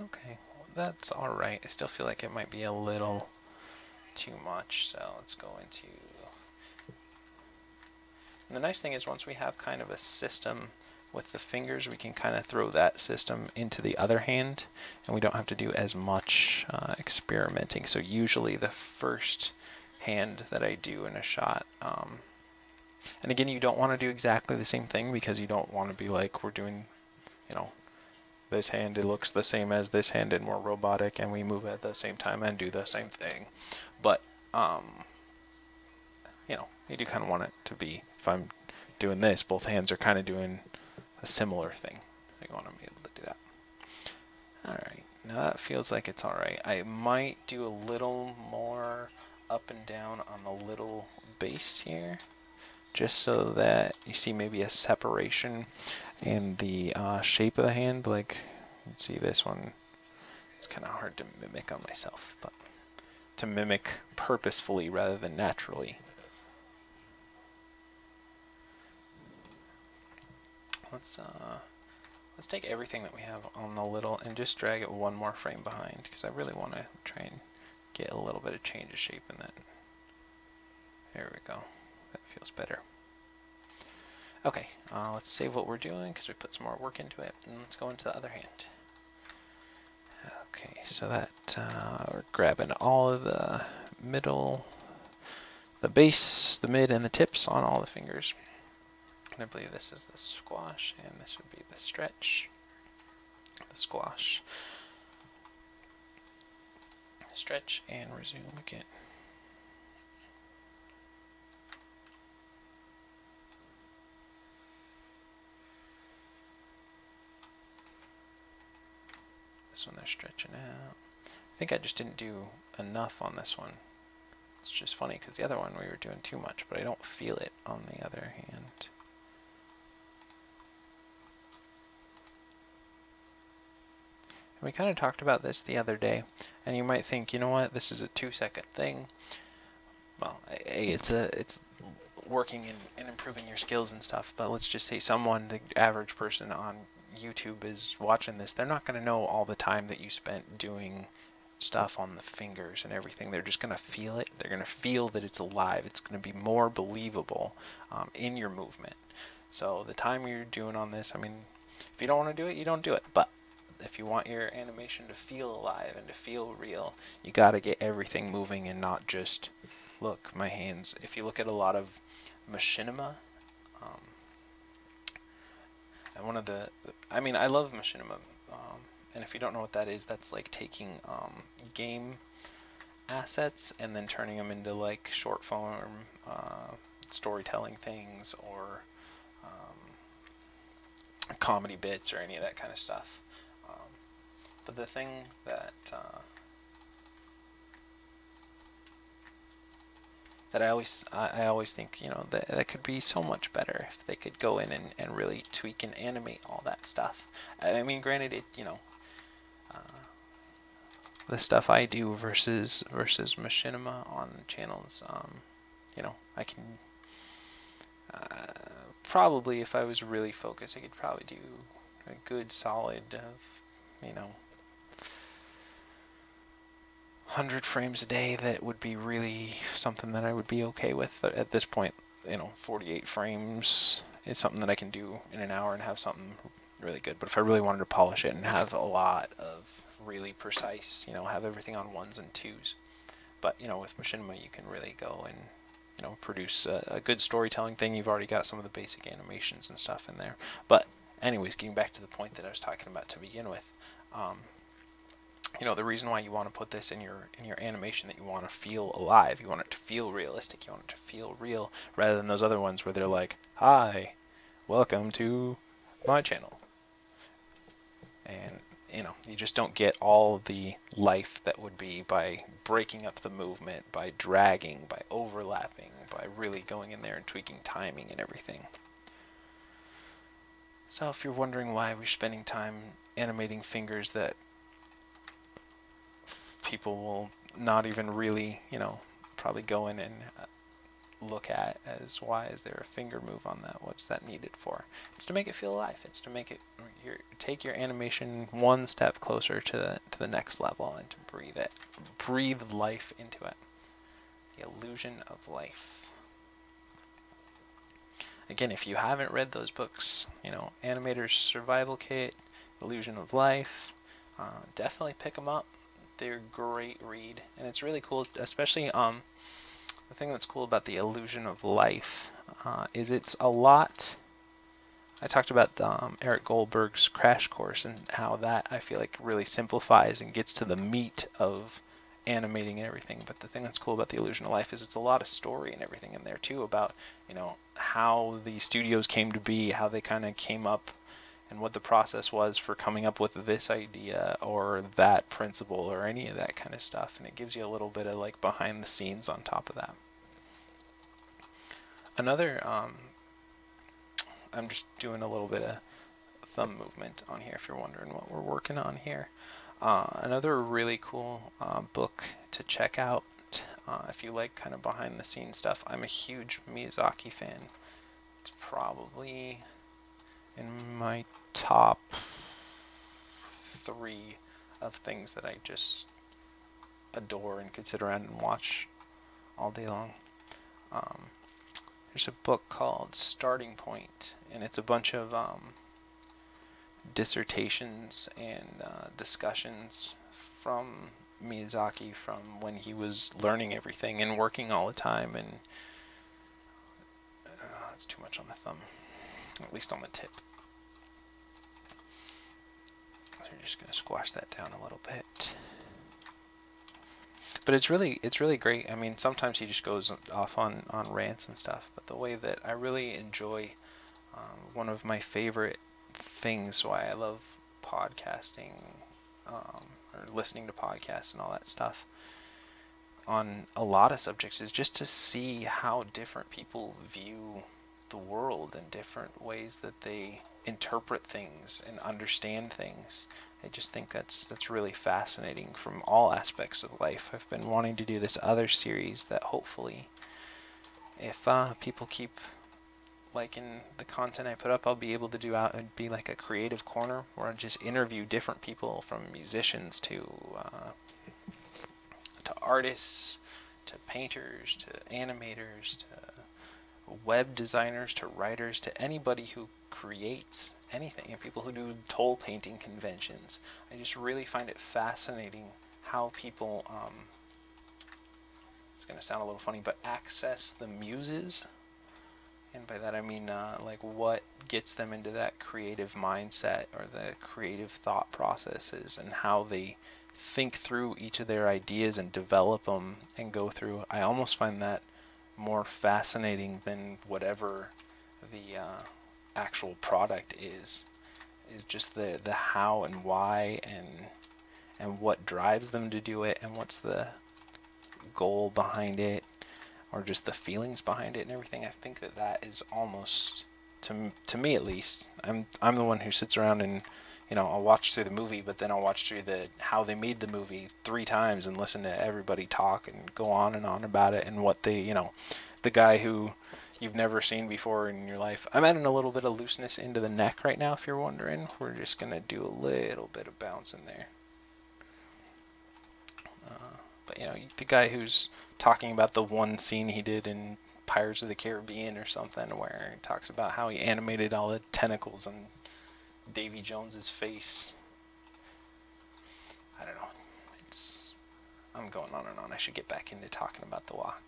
Okay, well, that's all right. I still feel like it might be a little too much, so let's go into... And the nice thing is once we have kind of a system with the fingers, we can kind of throw that system into the other hand, and we don't have to do as much experimenting. So usually the first hand that I do in a shot, and again, you don't want to do exactly the same thing because you don't want to be like we're doing, you know, this hand, it looks the same as this hand and more robotic, and we move at the same time and do the same thing. But, you know, you do kind of want it to be, if I'm doing this, both hands are kind of doing a similar thing. So you want to be able to do that. Alright, now that feels like it's alright. I might do a little more up and down on the little base here, just so that you see maybe a separation in the shape of the hand. Like, you see this one, it's kind of hard to mimic on myself, but to mimic purposefully rather than naturally. Let's take everything that we have on the little and just drag it one more frame behind, because I really want to try and get a little bit of change of shape in that. There we go. That feels better. Okay, let's save what we're doing because we put some more work into it, and let's go into the other hand. Okay, so that we're grabbing all of the middle, the base, the mid, and the tips on all the fingers. And I believe this is the squash, and this would be the stretch, the squash, stretch, and resume again. This one they're stretching out. I think I just didn't do enough on this one. It's just funny because the other one we were doing too much, but I don't feel it on the other hand. And we kind of talked about this the other day, and you might think, you know what, this is a 2-second thing. Well, it's working and improving your skills and stuff, but let's just say someone, the average person on YouTube is watching this, they're not going to know all the time that you spent doing stuff on the fingers and everything. They're just going to feel it. They're going to feel that it's alive. It's going to be more believable in your movement. So the time you're doing on this, I mean, if you don't want to do it, you don't do it. But if you want your animation to feel alive and to feel real, you got to get everything moving and not just, look, my hands. If you look at a lot of machinima, and one of I mean, I love machinima, and if you don't know what that is, that's like taking game assets and then turning them into like short form storytelling things or comedy bits or any of that kind of stuff. But the thing that that I always think, you know, that could be so much better if they could go in and really tweak and animate all that stuff. I mean, granted, it, you know, the stuff I do versus machinima on channels, you know, I can probably, if I was really focused, I could probably do a good solid of, you know, 100 frames a day. That would be really something that I would be okay with. At this point, you know, 48 frames is something that I can do in an hour and have something really good. But if I really wanted to polish it and have a lot of really precise, you know, have everything on 1s and 2s. But, you know, with machinima, you can really go and, produce a good storytelling thing, you've already got some of the basic animations and stuff in there. But anyways, getting back to the point that I was talking about to begin with, the reason why you want to put this in your animation, that you want to feel alive, you want it to feel realistic, you want it to feel real, rather than those other ones where they're like, "Hi, welcome to my channel," and you just don't get all the life that would be by breaking up the movement, by dragging, by overlapping, by really going in there and tweaking timing and everything. So if you're wondering why we're spending time animating fingers that people will not even really, probably go in and look at as, why is there a finger move on that? What's that needed for? It's to make it feel alive. It's to make it take your animation one step closer to the next level, and to breathe life into it. The illusion of life. Again, if you haven't read those books, Animator's Survival Kit, Illusion of Life, definitely pick them up. They're a great read, and it's really cool, especially the thing that's cool about the Illusion of Life is it's a lot. I talked about Eric Goldberg's Crash Course, and how that, I feel like, really simplifies and gets to the meat of animating and everything. But the thing that's cool about the Illusion of Life is it's a lot of story and everything in there too, about how the studios came to be, how they kind of came up, and what the process was for coming up with this idea or that principle or any of that kind of stuff. And it gives you a little bit of like behind the scenes on top of that. Another, I'm just doing a little bit of thumb movement on here if you're wondering what we're working on here. Another really cool book to check out if you like kind of behind the scenes stuff. I'm a huge Miyazaki fan. It's probably in my top 3 of things that I just adore and could sit around and watch all day long. There's a book called Starting Point, and it's a bunch of dissertations and discussions from Miyazaki from when he was learning everything and working all the time. And it's too much on the thumb, at least on the tip. So you're just going to squash that down a little bit. But it's really great. I mean, sometimes he just goes off on rants and stuff, but the way that I really enjoy, one of my favorite things why I love podcasting, or listening to podcasts and all that stuff on a lot of subjects, is just to see how different people view the world and different ways that they interpret things and understand things. I just think that's really fascinating from all aspects of life. I've been wanting to do this other series that hopefully, if people keep liking the content I put up, I'll be able to do out and be like a creative corner where I just interview different people, from musicians to artists, to painters, to animators, to web designers, to writers, to anybody who creates anything, and people who do toll painting conventions. I just really find it fascinating how people, it's going to sound a little funny, but access the muses. And by that I mean like what gets them into that creative mindset or the creative thought processes, and how they think through each of their ideas and develop them and go through. I almost find that more fascinating than whatever the actual product is just the how and why, and what drives them to do it, and what's the goal behind it, or just the feelings behind it and everything. I think that is almost, to me at least, I'm the one who sits around and I'll watch through the movie, but then I'll watch through how they made the movie 3 times and listen to everybody talk and go on and on about it, and what they, the guy who you've never seen before in your life. I'm adding a little bit of looseness into the neck right now, if you're wondering. We're just going to do a little bit of bounce in there. But the guy who's talking about the one scene he did in Pirates of the Caribbean or something, where he talks about how he animated all the tentacles on Davy Jones's face. I don't know. I'm going on and on. I should get back into talking about the walk.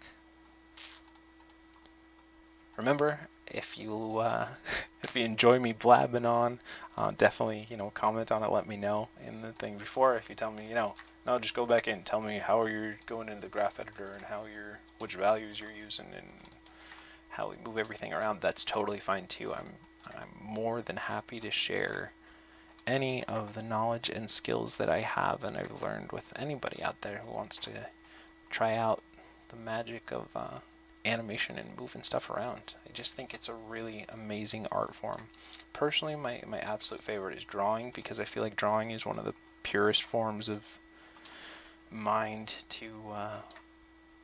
remember, if you if you enjoy me blabbing on, definitely comment on it. Let me know in the thing before. If you tell me no, just go back in. Tell me how you're going into the graph editor and which values you're using and how we move everything around. That's totally fine too. I'm more than happy to share any of the knowledge and skills that I have and I've learned with anybody out there who wants to try out the magic of animation and moving stuff around. I just think it's a really amazing art form. Personally, my absolute favorite is drawing, because I feel like drawing is one of the purest forms of mind to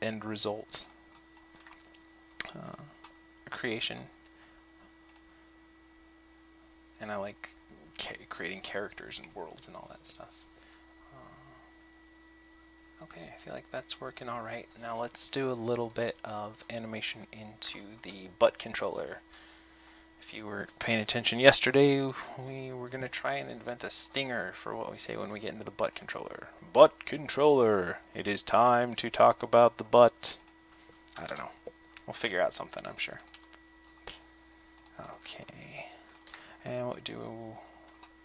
end result creation. And I like creating characters and worlds and all that stuff. Okay, I feel like that's working all right. Now let's do a little bit of animation into the butt controller. If you were paying attention yesterday, we were going to try and invent a stinger for what we say when we get into the butt controller. Butt controller! It is time to talk about the butt. I don't know. We'll figure out something, I'm sure. Okay. And what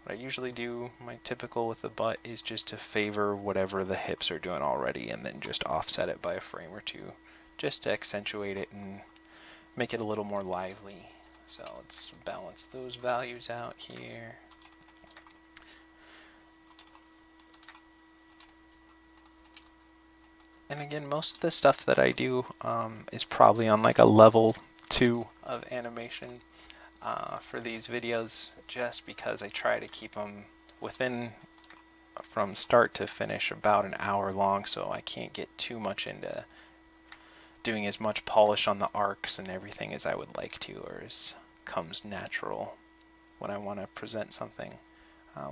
I usually do, my typical with the butt, is just to favor whatever the hips are doing already and then just offset it by a frame or two just to accentuate it and make it a little more lively. So let's balance those values out here. And again, most of the stuff that I do is probably on like a level 2 of animation for these videos, just because I try to keep them within, from start to finish, about an hour long, so I can't get too much into doing as much polish on the arcs and everything as I would like to, or as comes natural when I want to present something.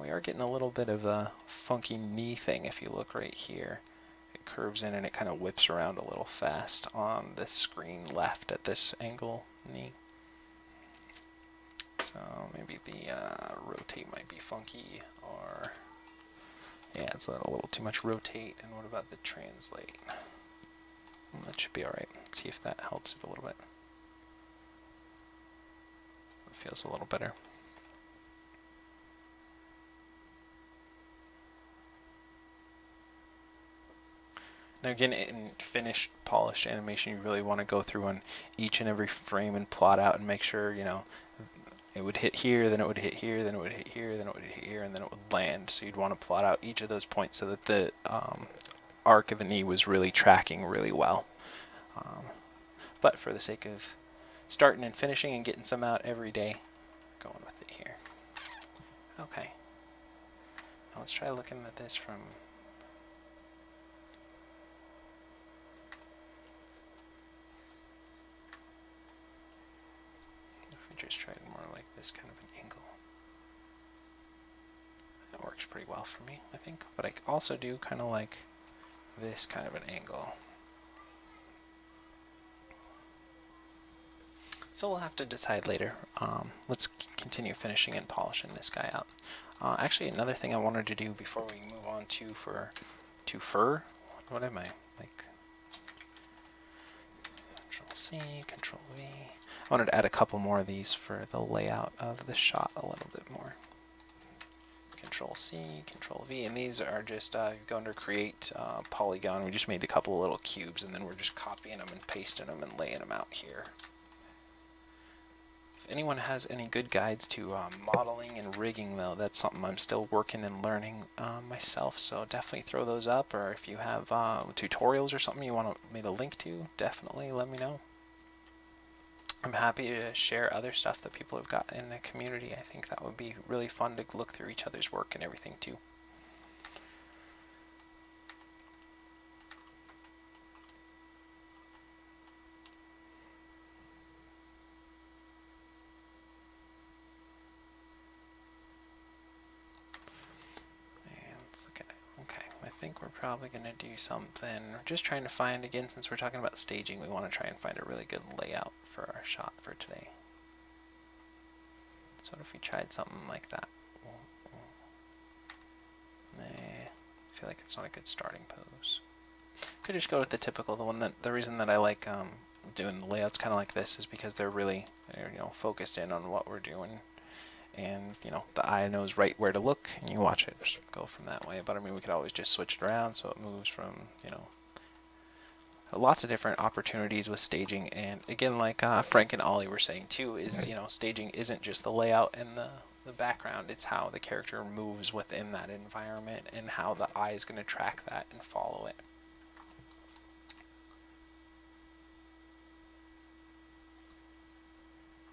We are getting a little bit of a funky knee thing if you look right here. It curves in and it kind of whips around a little fast on this screen left at this angle knee. So maybe the rotate might be funky, or yeah, it's a little too much rotate. And what about the translate? That should be alright. Let's see if that helps it a little bit. It feels a little better. Now again, in finished, polished animation, you really want to go through on each and every frame and plot out and make sure, it would hit here, then it would hit here, then it would hit here, then it would hit here, and then it would land. So you'd want to plot out each of those points so that the arc of the knee was really tracking really well. But for the sake of starting and finishing and getting some out every day, going with it here. Okay. Now let's try looking at this from... just try it more like this kind of an angle. That works pretty well for me, I think. But I also do kind of like this kind of an angle. So we'll have to decide later. Let's continue finishing and polishing this guy out. Actually, another thing I wanted to do before we move on to fur. What am I? Like Control C, Control V. I wanted to add a couple more of these for the layout of the shot a little bit more. Control C, Control V, and these are just go under Create, Polygon. We just made a couple of little cubes, and then we're just copying them and pasting them and laying them out here. If anyone has any good guides to modeling and rigging, though, that's something I'm still working and learning myself, so definitely throw those up. Or if you have tutorials or something you want me to link to, definitely let me know. I'm happy to share other stuff that people have got in the community. I think that would be really fun to look through each other's work and everything too. And let's look at it. Okay, I think we're probably going to do something. We're just trying to find, again, since we're talking about staging, we want to try and find a really good layout for our shot for today. So what if we tried something like that? Nah, I feel like it's not a good starting pose. Could just go with the typical, the reason that I like doing the layouts kind of like this is because they're really, focused in on what we're doing. And, the eye knows right where to look, and you watch it just go from that way. But I mean, we could always just switch it around so it moves from, lots of different opportunities with staging. And again, like Frank and Ollie were saying too, is, staging isn't just the layout and the background, it's how the character moves within that environment and how the eye is going to track that and follow it.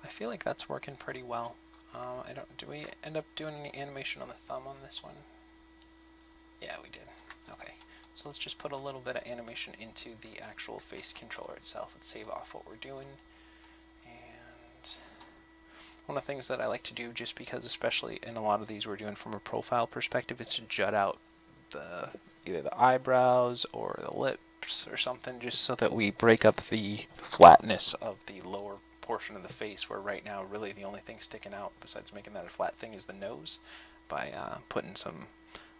I feel like that's working pretty well. Do we end up doing any animation on the thumb on this one? Yeah, we did. Okay, so let's just put a little bit of animation into the actual face controller itself. Let's save off what we're doing. And one of the things that I like to do, just because especially in a lot of these we're doing from a profile perspective, is to jut out either the eyebrows or the lips or something, just so that we break up the flatness of the lower portion of the face, where right now really the only thing sticking out besides making that a flat thing is the nose. By putting some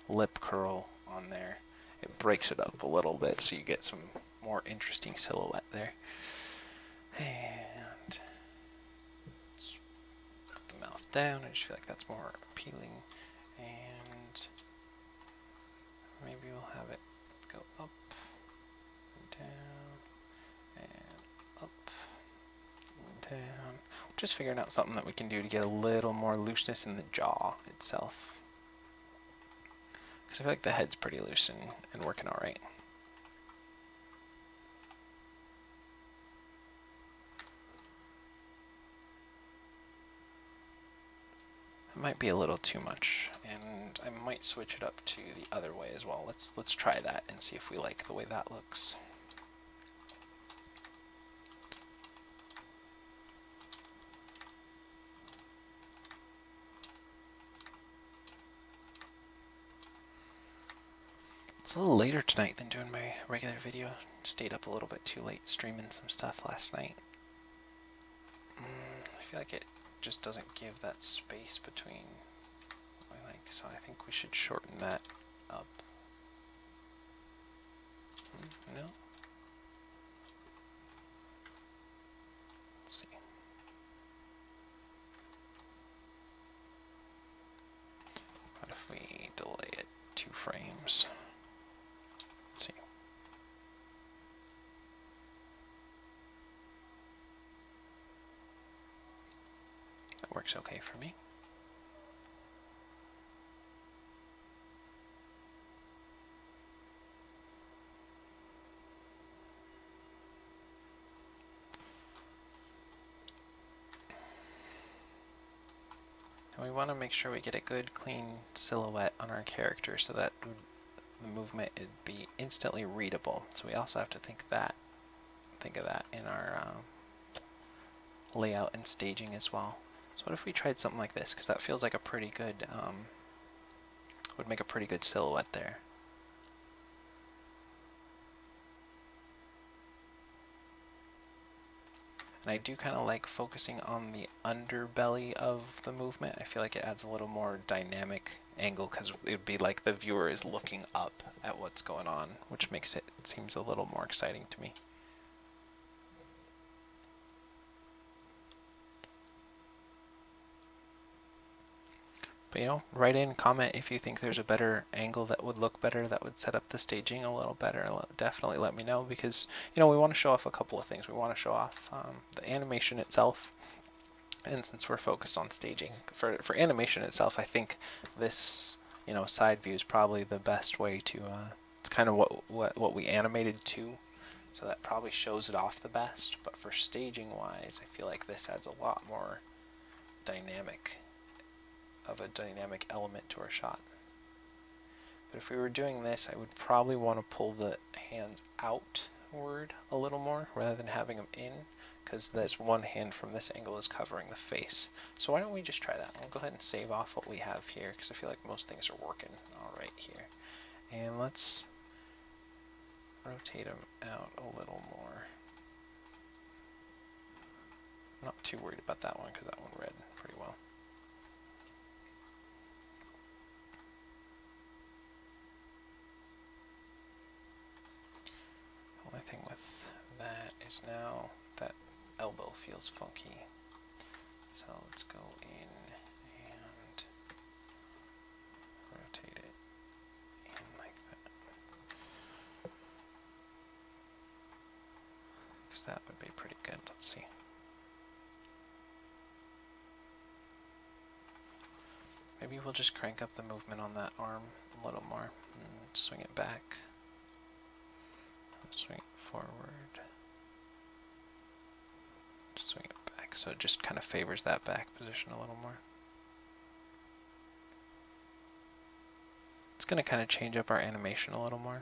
lip curl on there, it breaks it up a little bit so you get some more interesting silhouette there. And let's put the mouth down. I just feel like that's more appealing. And maybe we'll have it go up and down and up and down. Just figuring out something that we can do to get a little more looseness in the jaw itself, because I feel like the head's pretty loose and working all right. It might be a little too much, and I might switch it up to the other way as well. Let's try that and see if we like the way that looks. It's a little later tonight than doing my regular video. Stayed up a little bit too late streaming some stuff last night. I feel like it just doesn't give that space between what I like, so I think we should shorten that up. No? Let's see. What if we delay it 2 frames? Let's see. That works okay for me. And we want to make sure we get a good clean silhouette on our character so that the movement would be instantly readable. So we also have to think of that in our layout and staging as well. So what if we tried something like this? Because that feels like a pretty good, would make a pretty good silhouette there. And I do kind of like focusing on the underbelly of the movement. I feel like it adds a little more dynamic angle, because it would be like the viewer is looking up at what's going on, which makes it seems a little more exciting to me. But write in, comment if you think there's a better angle that would look better, that would set up the staging a little better. Definitely let me know, because we want to show off a couple of things. We want to show off the animation itself, and since we're focused on staging for animation itself, I think this side view is probably the best way to. It's kind of what we animated to, so that probably shows it off the best. But for staging wise, I feel like this adds a lot more dynamic element to our shot. But if we were doing this, I would probably want to pull the hands outward a little more rather than having them in, because this one hand from this angle is covering the face. So why don't we just try that? We'll go ahead and save off what we have here, because I feel like most things are working all right here. And let's rotate them out a little more. I'm not too worried about that one, because that one read pretty well. The only thing with that is now that elbow feels funky. So let's go in and rotate it in like that. Because that would be pretty good. Let's see. Maybe we'll just crank up the movement on that arm a little more and swing it back. Swing it forward. Swing it back. So it just kind of favors that back position a little more. It's going to kind of change up our animation a little more.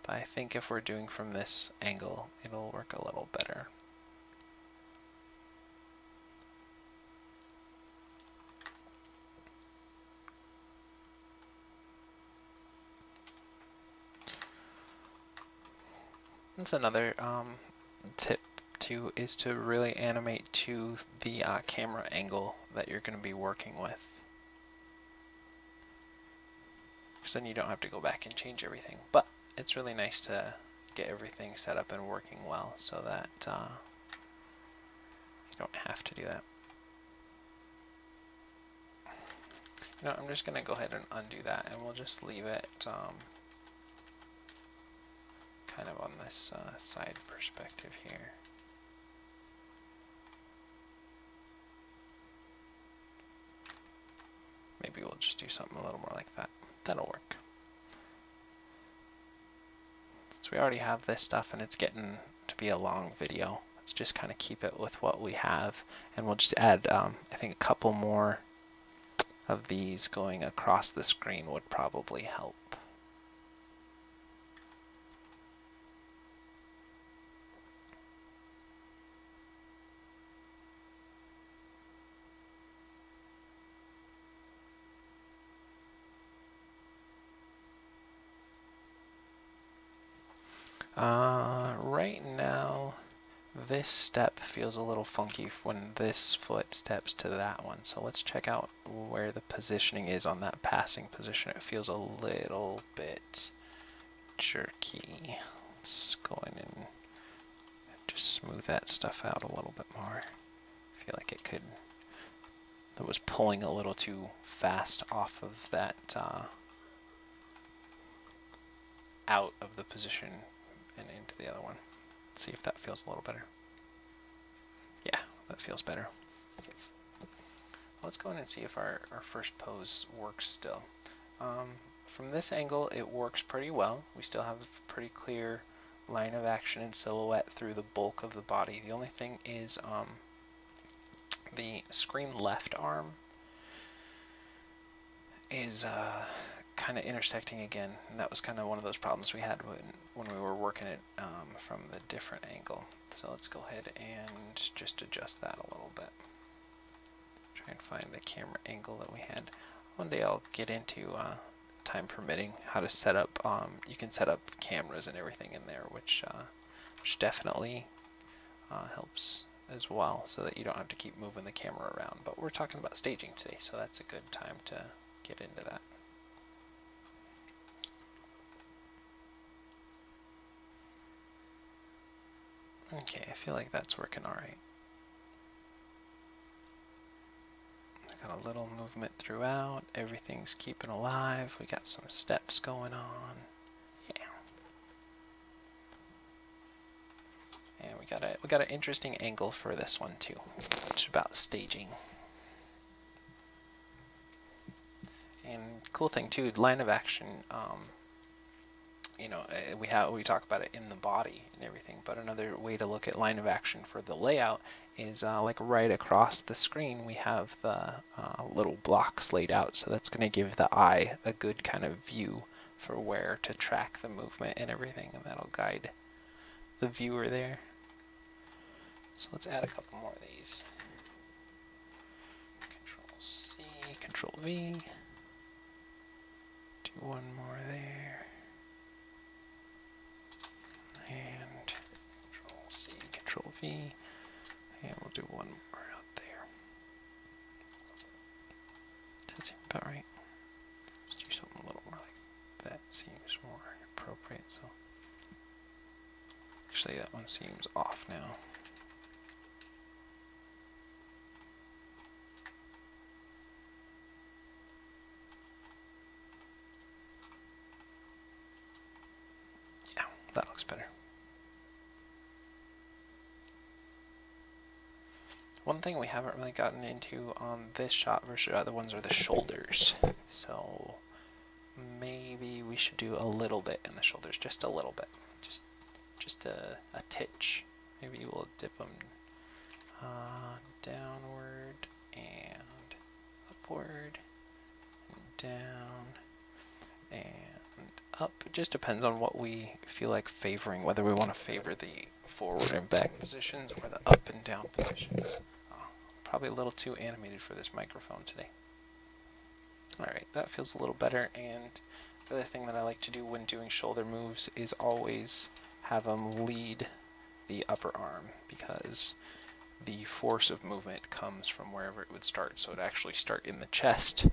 But I think if we're doing from this angle, it'll work a little better. That's another tip too, is to really animate to the camera angle that you're going to be working with. Because then you don't have to go back and change everything. But it's really nice to get everything set up and working well so that you don't have to do that. You know, I'm just going to go ahead and undo that, and we'll just leave it kind of on this side perspective here. Maybe we'll just do something a little more like that. That'll work. Since we already have this stuff and it's getting to be a long video, let's just kind of keep it with what we have, and we'll just add, I think, a couple more of these going across the screen would probably help. Right now, this step feels a little funky when this foot steps to that one. So let's check out where the positioning is on that passing position. It feels a little bit jerky. Let's go in and just smooth that stuff out a little bit more. I feel like that was pulling a little too fast off of that, out of the position and into the other one. Let's see if that feels a little better. Yeah, that feels better. Let's go in and see if our first pose works still. From this angle, it works pretty well. We still have a pretty clear line of action and silhouette through the bulk of the body. The only thing is the screen left arm is kind of intersecting again, and that was kind of one of those problems we had when we were working it from the different angle. So let's go ahead and just adjust that a little bit. Try and find the camera angle that we had. One day I'll get into, time permitting, how to set up, you can set up cameras and everything in there, which definitely helps as well, so that you don't have to keep moving the camera around. But we're talking about staging today, so that's a good time to get into that. Okay, I feel like that's working all right. I got a little movement throughout. Everything's keeping alive. We got some steps going on. Yeah. And we got an interesting angle for this one too, which is about staging. And cool thing too, line of action. You know, we talk about it in the body and everything, but another way to look at line of action for the layout is like right across the screen we have the little blocks laid out, so that's going to give the eye a good kind of view for where to track the movement and everything, and that'll guide the viewer there. So let's add a couple more of these. Control C, Control V. Do one more there. And Control C, Control V. And we'll do one more out there. Does that seem about right? Let's do something a little more like that. Seems more appropriate. So Actually, that one seems off now. Yeah, that looks better. One thing we haven't really gotten into on this shot versus other ones are the shoulders. So maybe we should do a little bit in the shoulders, just a little bit, just a titch. Maybe we'll dip them downward and upward and down and up. It just depends on what we feel like favoring, whether we want to favor the forward and back positions or the up and down positions. Probably a little too animated for this microphone today. Alright, that feels a little better, and the other thing that I like to do when doing shoulder moves is always have them lead the upper arm, because the force of movement comes from wherever it would start. So it actually start in the chest,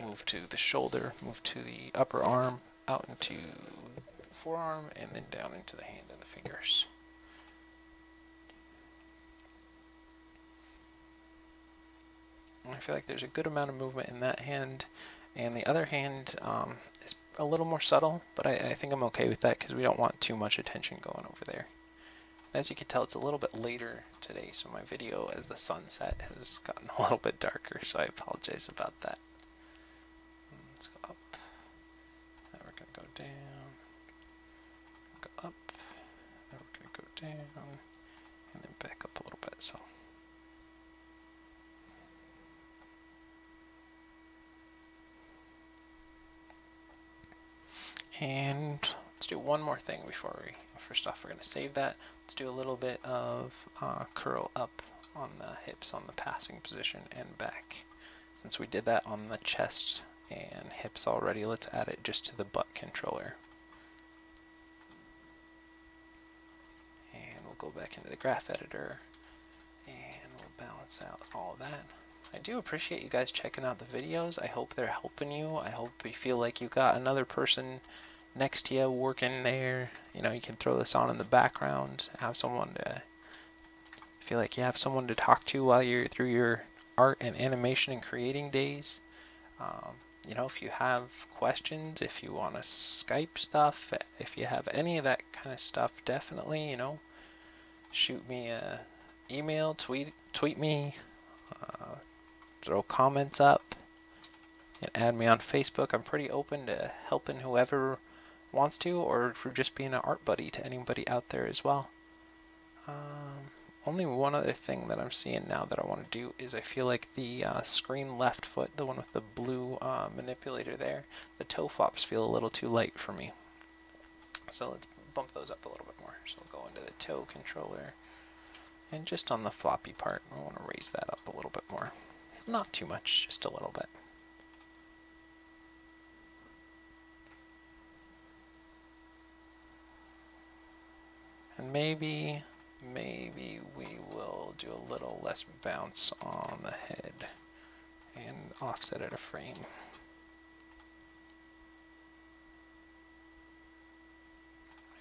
move to the shoulder, move to the upper arm, out into the forearm, and then down into the hand and the fingers. And I feel like there's a good amount of movement in that hand, and the other hand is a little more subtle, but I think I'm okay with that because we don't want too much attention going over there. As you can tell, it's a little bit later today, so my video as the sunset has gotten a little bit darker, so I apologize about that. Let's go up. Now we're going to go down. Go up. Now we're going to go down. And then back up a little bit. So. And let's do one more thing before we, first off, we're going to save that. Let's do a little bit of curl up on the hips on the passing position and back. Since we did that on the chest and hips already, let's add it just to the butt controller. And we'll go back into the graph editor and we'll balance out all of that. I do appreciate you guys checking out the videos. I hope they're helping you. I hope you feel like you got another person next to you working there. You know, you can throw this on in the background, have someone to feel like you have someone to talk to while you're through your art and animation and creating days. You know, if you have questions, if you want to Skype stuff, if you have any of that kind of stuff, definitely, you know, shoot me a email, tweet me, throw comments up, and add me on Facebook. I'm pretty open to helping whoever wants to, or for just being an art buddy to anybody out there as well. Only one other thing that I'm seeing now that I want to do is I feel like the screen left foot, the one with the blue manipulator there, the toe flops feel a little too light for me. So let's bump those up a little bit more. So we'll go into the toe controller, and just on the floppy part, I want to raise that up a little bit more. Not too much, just a little bit. And maybe we will do a little less bounce on the head and offset it a frame.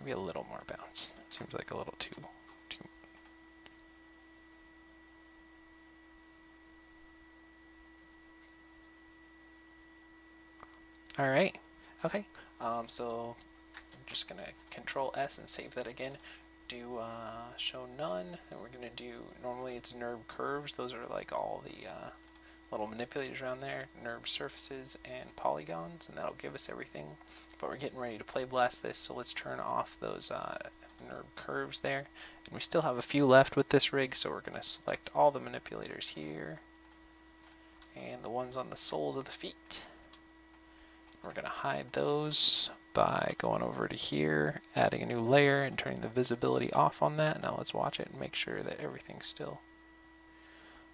Maybe a little more bounce. It seems like a little too. All right. Okay. So I'm just gonna Control S and save that again. Do show none, and we're gonna do, normally it's NURB curves. Those are like all the little manipulators around there, NURB surfaces and polygons, and that'll give us everything. But we're getting ready to play blast this, so let's turn off those NURB curves there. And we still have a few left with this rig, so we're gonna select all the manipulators here and the ones on the soles of the feet. We're going to hide those by going over to here, adding a new layer and turning the visibility off on that. Now let's watch it and make sure that everything's still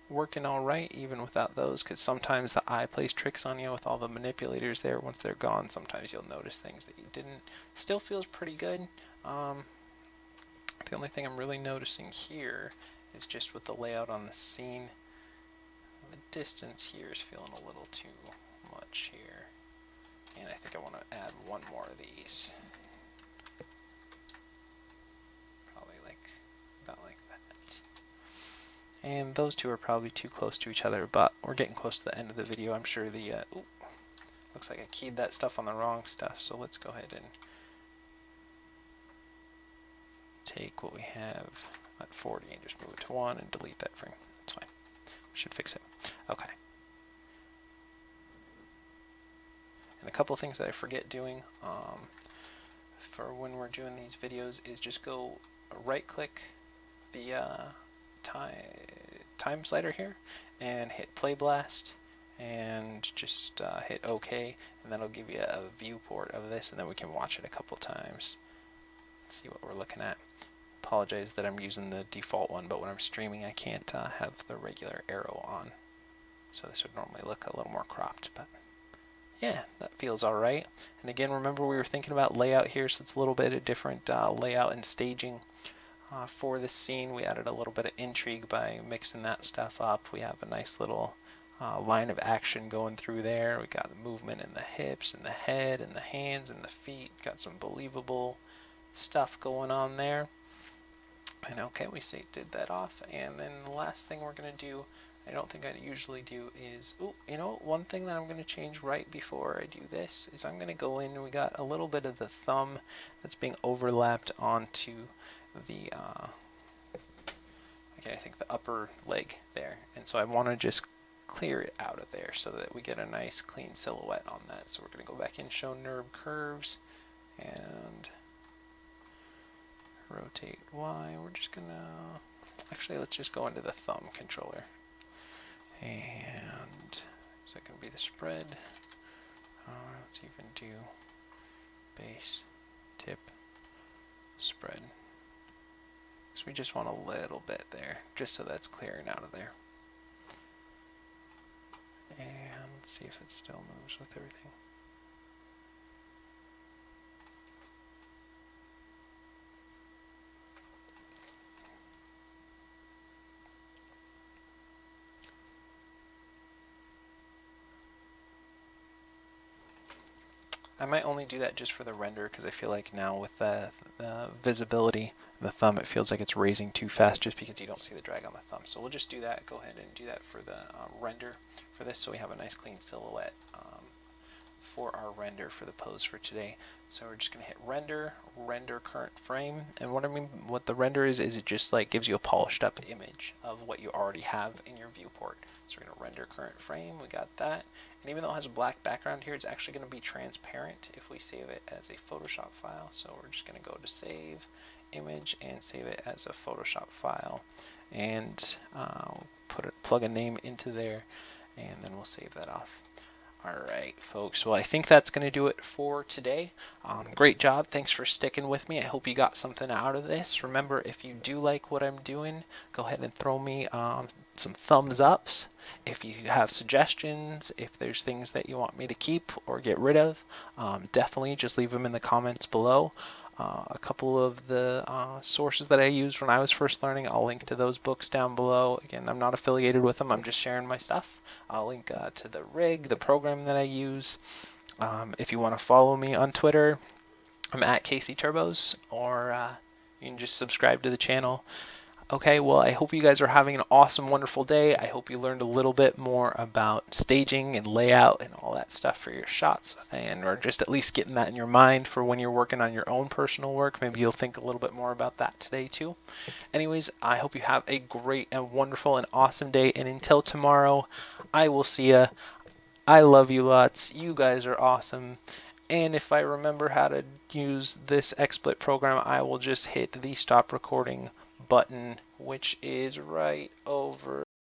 working all right, even without those, because sometimes the eye plays tricks on you with all the manipulators there. Once they're gone, sometimes you'll notice things that you didn't. Still feels pretty good. The only thing I'm really noticing here is just with the layout on the scene, the distance here is feeling a little too much here. And I think I want to add one more of these. Probably like And those two are probably too close to each other, but we're getting close to the end of the video. I'm sure the, ooh, looks like I keyed that stuff on the wrong stuff, so let's go ahead and take what we have at 40 and just move it to 1 and delete that frame. That's fine. We should fix it. Okay. And a couple of things that I forget doing for when we're doing these videos is just go right-click the time slider here and hit play blast and just hit OK, and that'll give you a viewport of this, and then we can watch it a couple times. Let's see what we're looking at. Apologize that I'm using the default one, but when I'm streaming I can't have the regular arrow on, so this would normally look a little more cropped, but yeah, that feels all right. And again, remember we were thinking about layout here, so it's a little bit of different layout and staging for this scene. We added a little bit of intrigue by mixing that stuff up. We have a nice little line of action going through there. We got the movement in the hips and the head and the hands and the feet. Got some believable stuff going on there. And okay, we did that off. And then the last thing we're going to do, I don't think I usually do, is, oh, you know, one thing that I'm going to change right before I do this is I'm going to go in and we got a little bit of the thumb that's being overlapped onto the, okay, I think the upper leg there. And so I want to just clear it out of there so that we get a nice clean silhouette on that. So we're going to go back in, show NURB curves, and rotate Y. We're just going to, actually, let's just go into the thumb controller. And is that going to be the spread? Let's even do base, tip, spread. So we just want a little bit there, just so that's clearing out of there. And let's see if it still moves with everything. I might only do that just for the render because I feel like now with the visibility of the thumb, it feels like it's raising too fast just because you don't see the drag on the thumb. So we'll just do that. Go ahead and do that for the render for this, so we have a nice clean silhouette for our render for the pose for today. So we're just going to hit render, render current frame. And what I mean, what the render is it just like gives you a polished up image of what you already have in your viewport. So we're going to render current frame. We got that. And even though it has a black background here, it's actually going to be transparent if we save it as a Photoshop file. So we're just going to go to save image and save it as a Photoshop file, and plug a name into there, and then we'll save that off. All right, folks. Well, I think that's going to do it for today. Great job. Thanks for sticking with me. I hope you got something out of this. Remember, if you do like what I'm doing, go ahead and throw me some thumbs ups. If you have suggestions, if there's things that you want me to keep or get rid of, definitely just leave them in the comments below. A couple of the sources that I used when I was first learning, I'll link to those books down below. Again, I'm not affiliated with them, I'm just sharing my stuff. I'll link to the rig, the program that I use. If you want to follow me on Twitter, I'm at Casey Turbos, or you can just subscribe to the channel. Okay, well, I hope you guys are having an awesome, wonderful day. I hope you learned a little bit more about staging and layout and all that stuff for your shots, and or just at least getting that in your mind for when you're working on your own personal work. Maybe you'll think a little bit more about that today too. Anyways, I hope you have a great and wonderful and awesome day, and until tomorrow, I will see ya. I love you lots. You guys are awesome. And if I remember how to use this XSplit program, I will just hit the stop recording button, which is right over